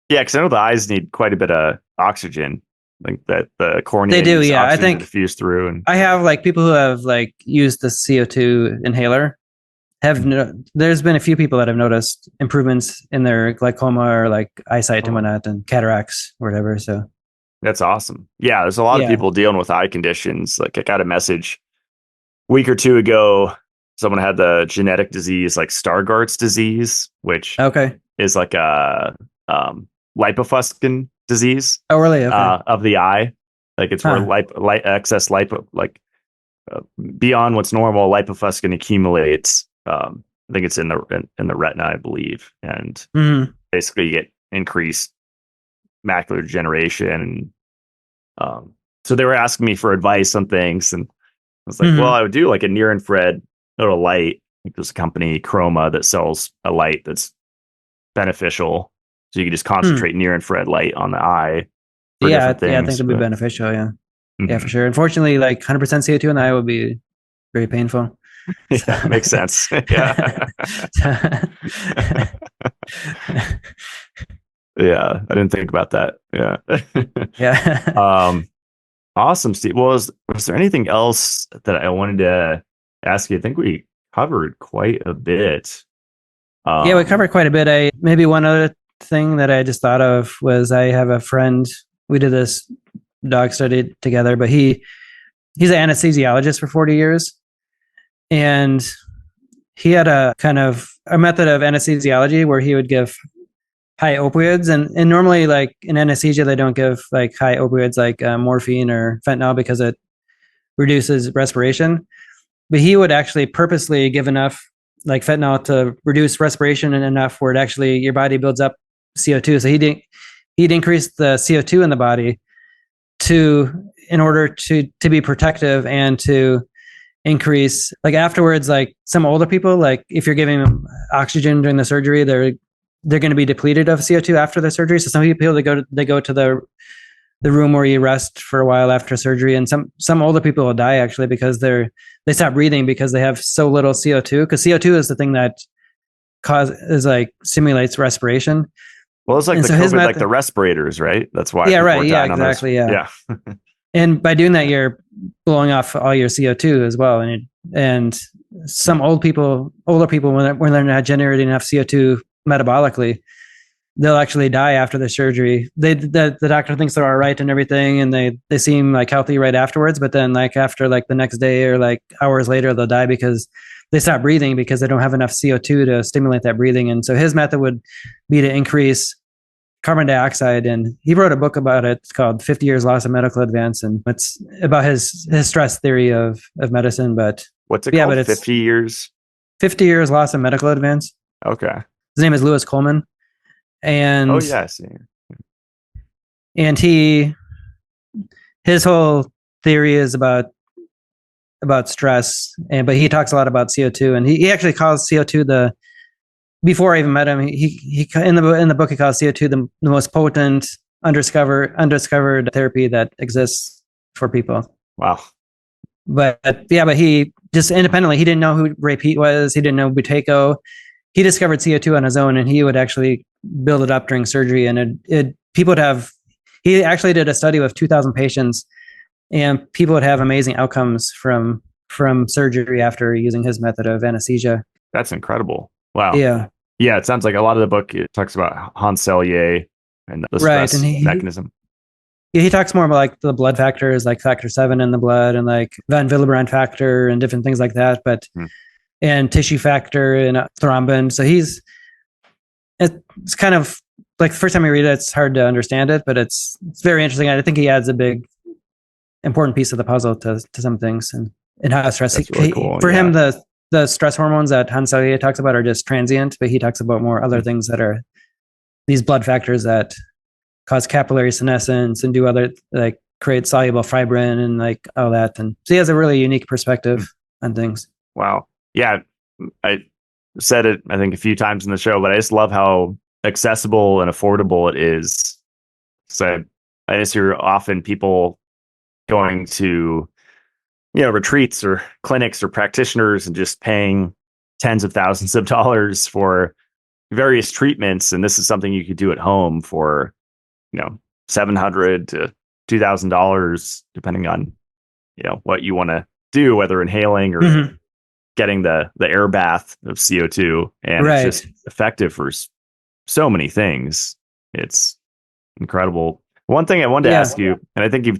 yeah, because I know the eyes need quite a bit of oxygen. Like that the cornea. They do, yeah. I think to diffuse through, and I have like people who have like used the CO2 inhaler. There's been a few people that have noticed improvements in their glaucoma or like eyesight and whatnot, and cataracts or whatever. So that's awesome. Yeah, there's a lot of people dealing with eye conditions. Like I got a message a week or two ago. Someone had the genetic disease like Stargardt's disease, which is like a lipofuscin disease. Oh, really? Okay. Of the eye. Like it's where excess lipo, like beyond what's normal, lipofuscin accumulates. I think it's in the retina, I believe, and basically you get increased macular degeneration. And so they were asking me for advice on things, and I was like, well, I would do like a near infrared little light. I think there's a company, Chroma, that sells a light that's beneficial. So you can just concentrate near infrared light on the eye. I think it'd be beneficial. Yeah. Yeah, for sure. Unfortunately, like 100% CO2 in the eye would be very painful. Yeah, makes sense. Yeah. Yeah, I didn't think about that. Yeah. Yeah. Awesome, Steve. Well, was there anything else that I wanted to ask you? I think we covered quite a bit. We covered quite a bit. Maybe one other thing that I just thought of was I have a friend. We did this dog study together, but he's an anesthesiologist for 40 years. And he had a kind of a method of anesthesiology where he would give high opioids. And normally, like in anesthesia, they don't give like high opioids like morphine or fentanyl because it reduces respiration. But he would actually purposely give enough like fentanyl to reduce respiration and enough where it actually your body builds up CO2. So he'd increase the CO2 in the body in order to be protective and to increase, like afterwards, like some older people, like if you're giving them oxygen during the surgery, they're going to be depleted of CO2 after the surgery. So some people they go to the room where you rest for a while after surgery, and some older people will die actually because they stop breathing because they have so little CO2. Because CO2 is the thing that simulates respiration. Well, it's like the COVID, like the respirators, right? That's why. Yeah, right. Yeah, exactly. Yeah. And by doing that, you're blowing off all your CO2 as well. And some older people, when they're not generating enough CO2 metabolically, they'll actually die after the surgery. The doctor thinks they're all right and everything, and they seem like healthy right afterwards. But then, like after like the next day or like hours later, they'll die because they stop breathing because they don't have enough CO2 to stimulate that breathing. And so his method would be to increase carbon dioxide, and he wrote a book about it. It's called 50 Years Loss of Medical Advance, and it's about his stress theory of medicine. But what's it called? But 50 years Loss of Medical Advance. Okay. His name is Lewis Coleman, and and his whole theory is about stress, but he talks a lot about CO2, and he actually calls CO2 before I even met him, he in the book he calls CO2 the most potent undiscovered therapy that exists for people. Wow. But yeah, but he just independently, he didn't know who Ray Peat was. He didn't know Buteyko. He discovered CO2 on his own, and he would actually build it up during surgery. And people would have, he actually did a study with 2,000 patients, and people would have amazing outcomes from surgery after using his method of anesthesia. That's incredible. Wow. Yeah. Yeah. It sounds like a lot of the book, it talks about Hans Selye and the stress mechanism. He talks more about like the blood factors, like factor 7 in the blood and like von Willebrand factor and different things like that. But, and tissue factor and thrombin. So it's kind of like the first time you read it, it's hard to understand it, but it's very interesting. I think he adds a big important piece of the puzzle to some things and how stress. Really cool. For him, the stress hormones that Hans Selye talks about are just transient, but he talks about more other things that are these blood factors that cause capillary senescence and do other, like create soluble fibrin and like all that. And so he has a really unique perspective on things. Wow. Yeah. I said it, I think, a few times in the show, but I just love how accessible and affordable it is. So I just hear often people going to, retreats or clinics or practitioners and just paying tens of thousands of dollars for various treatments. And this is something you could do at home for, $700 to $2,000, depending on, what you want to do, whether inhaling or getting the air bath of CO2. And it's just effective for so many things. It's incredible. One thing I wanted to ask you, and I think you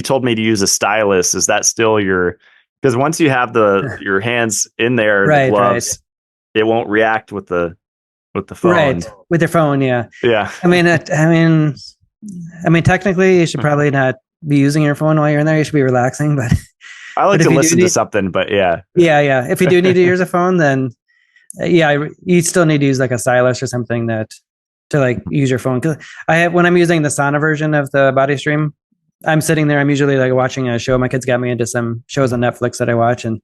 told me to use a stylus. Is that still because once you have your hands in there, the gloves, it won't react with the phone. Right. With your phone. Yeah. Yeah. I mean, technically you should probably not be using your phone while you're in there. You should be relaxing, but I like to listen to something, but yeah. Yeah. If you do need to use a phone, then you still need to use like a stylus or something to like use your phone. Cause when I'm using the sauna version of the body stream, I'm sitting there, I'm usually like watching a show. My kids got me into some shows on Netflix that I watch. And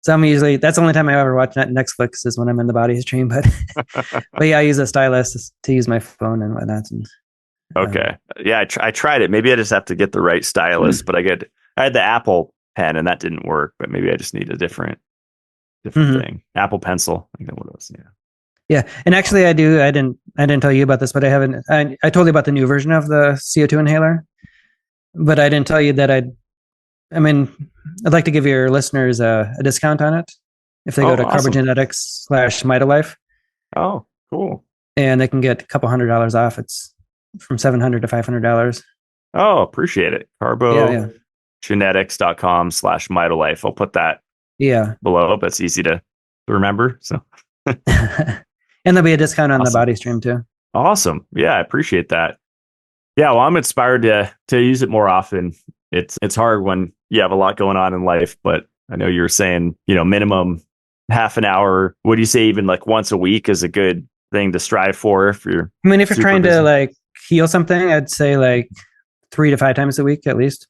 so that's the only time I ever watch Netflix is when I'm in the body stream. But, but yeah, I use a stylus to use my phone and whatnot. Okay. Yeah. I tried it. Maybe I just have to get the right stylus, but I had the Apple pen and that didn't work, but maybe I just need a different thing. Apple Pencil. I think that was, yeah. Yeah. And actually I didn't tell you about this, but I told you about the new version of the CO2 inhaler, but I didn't tell you that I'd like to give your listeners a discount on it if they go to awesome. Carbogenetics/Mitolife. Oh, cool. And they can get a couple $100 off. It's from $700 to $500. Oh, appreciate it. Carbogenetics.com/Mitolife. I'll put that below. That's easy to remember. So and there'll be a discount on the body stream too. Awesome. Yeah, I appreciate that. Yeah, well, I'm inspired to use it more often. It's hard when you have a lot going on in life, but I know you were saying, minimum half an hour. Would you say even like once a week is a good thing to strive for if you're trying to like heal something, I'd say like 3 to 5 times a week at least.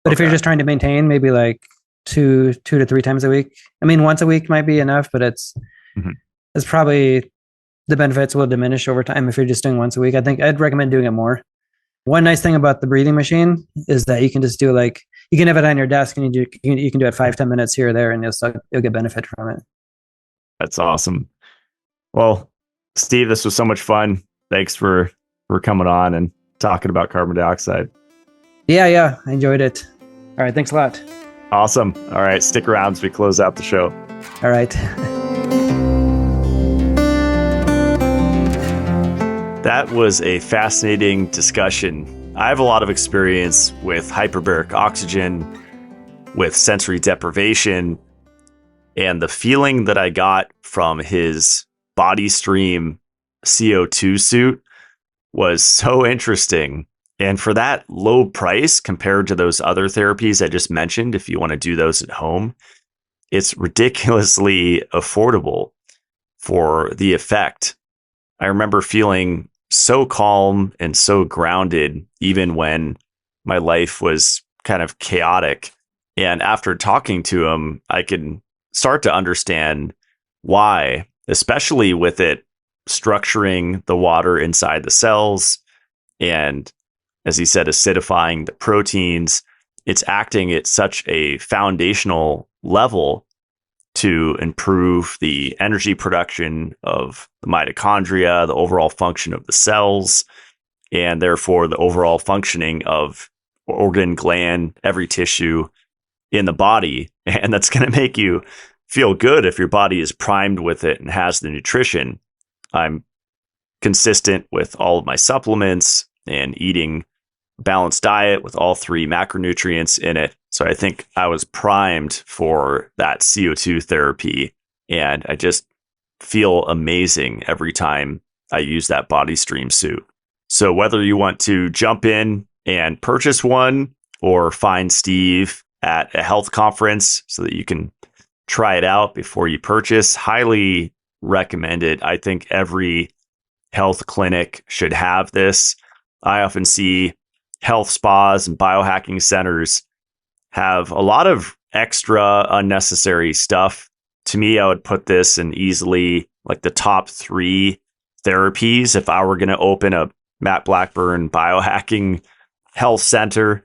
But if you're just trying to maintain, maybe like 2 to 3 times a week. Once a week might be enough, but it's probably the benefits will diminish over time if you're just doing once a week. I think I'd recommend doing it more. One nice thing about the breathing machine is that you can just do you can have it on your desk and you can do it 5-10 minutes here or there and you'll get benefit from it. That's awesome. Well, Steve, this was so much fun. Thanks for coming on and talking about carbon dioxide. Yeah. I enjoyed it. All right. Thanks a lot. Awesome. All right. Stick around as we close out the show. All right. That was a fascinating discussion. I have a lot of experience with hyperbaric oxygen, with sensory deprivation, and the feeling that I got from his body stream CO2 suit was so interesting. And for that low price compared to those other therapies I just mentioned, if you want to do those at home, it's ridiculously affordable for the effect. I remember feeling so calm and so grounded, even when my life was kind of chaotic. And after talking to him, I can start to understand why, especially with it structuring the water inside the cells and, as he said, acidifying the proteins it's acting at such a foundational level to improve the energy production of the mitochondria, the overall function of the cells, and therefore the overall functioning of organ, gland, every tissue in the body. And that's going to make you feel good if your body is primed with it and has the nutrition. I'm consistent with all of my supplements and eating a balanced diet with all 3 macronutrients in it. So I think I was primed for that CO2 therapy. And I just feel amazing every time I use that body stream suit. So whether you want to jump in and purchase one or find Steve at a health conference so that you can try it out before you purchase, highly recommend it. I think every health clinic should have this. I often see health spas and biohacking centers have a lot of extra unnecessary stuff. To me, I would put this in easily like the top 3 therapies. If I were going to open a Matt Blackburn biohacking health center,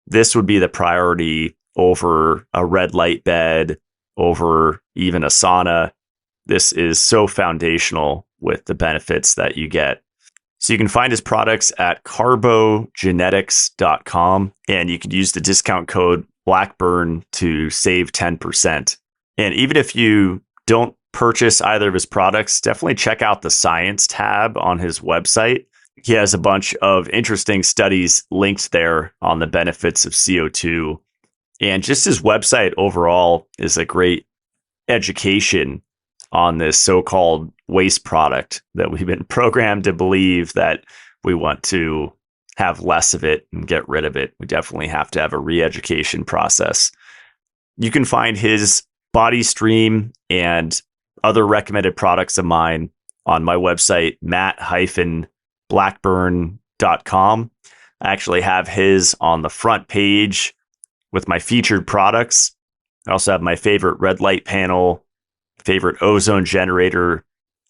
this would be the priority over a red light bed, over even a sauna. This is so foundational with the benefits that you get. So you can find his products at carbogenetics.com, and you could use the discount code Blackburn to save 10%. And even if you don't purchase either of his products, definitely check out the science tab on his website. He has a bunch of interesting studies linked there on the benefits of CO2. And just his website overall is a great education on this so-called waste product that we've been programmed to believe that we want to have less of it and get rid of it. We definitely have to have a re-education process. You can find his body stream and other recommended products of mine on my website, matt-blackburn.com. I actually have his on the front page with my featured products. I also have my favorite red light panel, favorite ozone generator,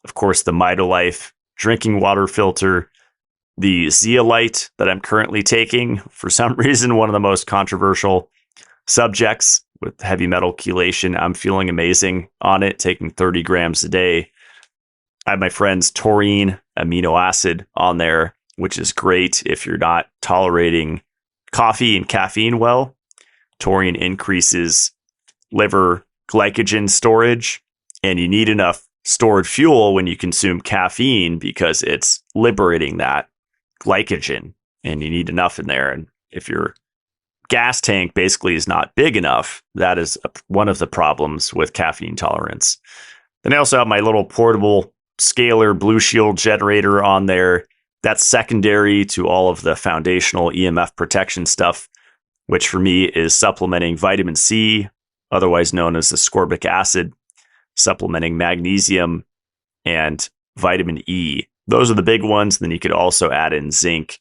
of course, the Mitolife drinking water filter, the zeolite that I'm currently taking. For some reason, one of the most controversial subjects with heavy metal chelation. I'm feeling amazing on it, taking 30 grams a day. I have my friend's taurine amino acid on there, which is great if you're not tolerating coffee and caffeine well. Taurine increases liver glycogen storage, and you need enough stored fuel when you consume caffeine because it's liberating that glycogen, and you need enough in there. And if your gas tank basically is not big enough, that is one of the problems with caffeine tolerance. Then I also have my little portable scalar Blue Shield generator on there. That's secondary to all of the foundational EMF protection stuff, which for me is supplementing vitamin C, otherwise known as ascorbic acid, supplementing magnesium, and vitamin E. Those are the big ones. Then you could also add in zinc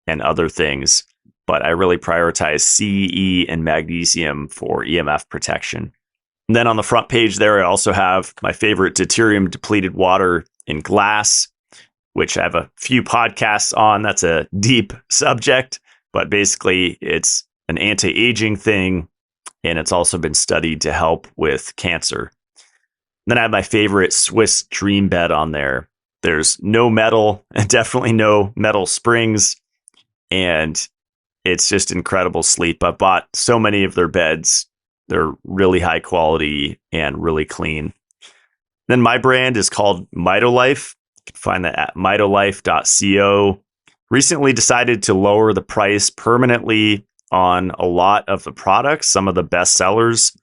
and other things, but I really prioritize C, E, and magnesium for EMF protection. And then on the front page there, I also have my favorite deuterium depleted water in glass, which I have a few podcasts on. That's a deep subject, but basically it's an anti-aging thing, and it's also been studied to help with cancer. Then I have my favorite Swiss Dream Bed on there. There's no metal and definitely no metal springs, and it's just incredible sleep. I've bought so many of their beds. They're really high quality and really clean. Then my brand is called Mitolife. You can find that at mitolife.co. Recently decided to lower the price permanently on a lot of the products, some of the best sellers,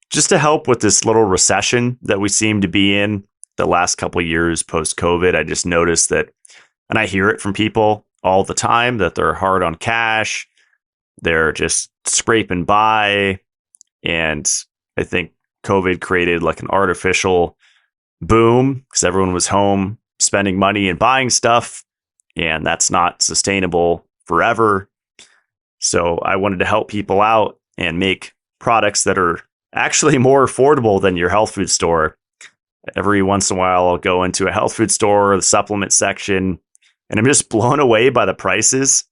just to help with this little recession that we seem to be in the last couple of years post-COVID. I just noticed that, and I hear it from people all the time, that they're hard on cash. They're just scraping by. And I think COVID created like an artificial boom because everyone was home spending money and buying stuff. And that's not sustainable forever. So I wanted to help people out and make products that are actually more affordable than your health food store. Every once in a while, I'll go into a health food store or the supplement section, and I'm just blown away by the prices.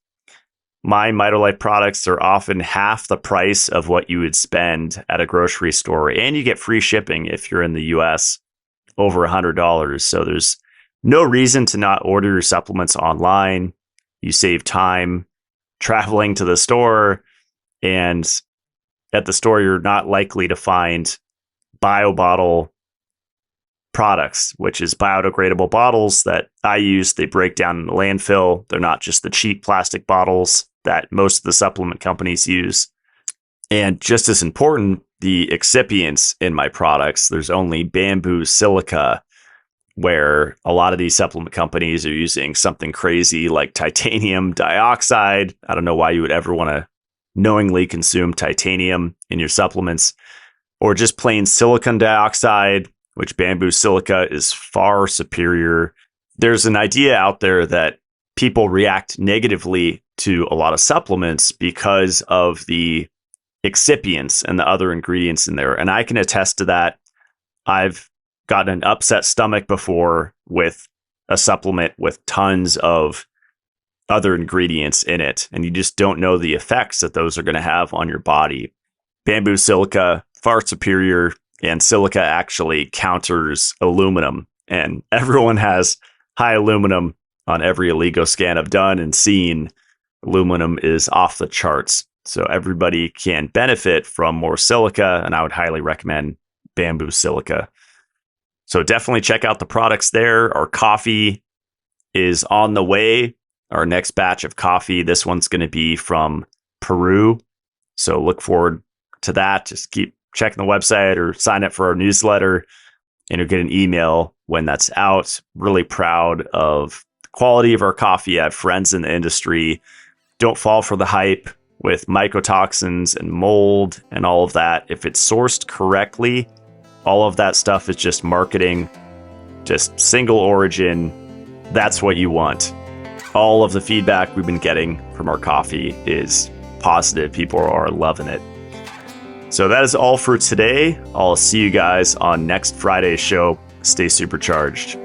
my Mitolife products are often half the price of what you would spend at a grocery store. And you get free shipping if you're in the US, over $100. So there's no reason to not order your supplements online. You save time traveling to the store, and at the store, you're not likely to find BioBottle products, which is biodegradable bottles that I use. They break down in the landfill. They're not just the cheap plastic bottles that most of the supplement companies use. And just as important, the excipients in my products, there's only bamboo silica, where a lot of these supplement companies are using something crazy like titanium dioxide. I don't know why you would ever want to knowingly consume titanium in your supplements, or just plain silicon dioxide, which bamboo silica is far superior. There's an idea out there that people react negatively to a lot of supplements because of the excipients and the other ingredients in there. And I can attest to that. I've gotten an upset stomach before with a supplement with tons of other ingredients in it, and you just don't know the effects that those are going to have on your body. Bamboo silica, far superior, and silica actually counters aluminum. And everyone has high aluminum on every Allego scan I've done and seen. Aluminum is off the charts. So everybody can benefit from more silica, and I would highly recommend bamboo silica. So definitely check out the products there. Our coffee is on the way. Our next batch of coffee, this one's going to be from Peru. So look forward to that. Just keep checking the website or sign up for our newsletter, and you'll get an email when that's out. Really proud of the quality of our coffee. I have friends in the industry. Don't fall for the hype with mycotoxins and mold and all of that. If it's sourced correctly, all of that stuff is just marketing, just single origin. That's what you want. All of the feedback we've been getting from our coffee is positive. People are loving it. So that is all for today. I'll see you guys on next Friday's show. Stay supercharged.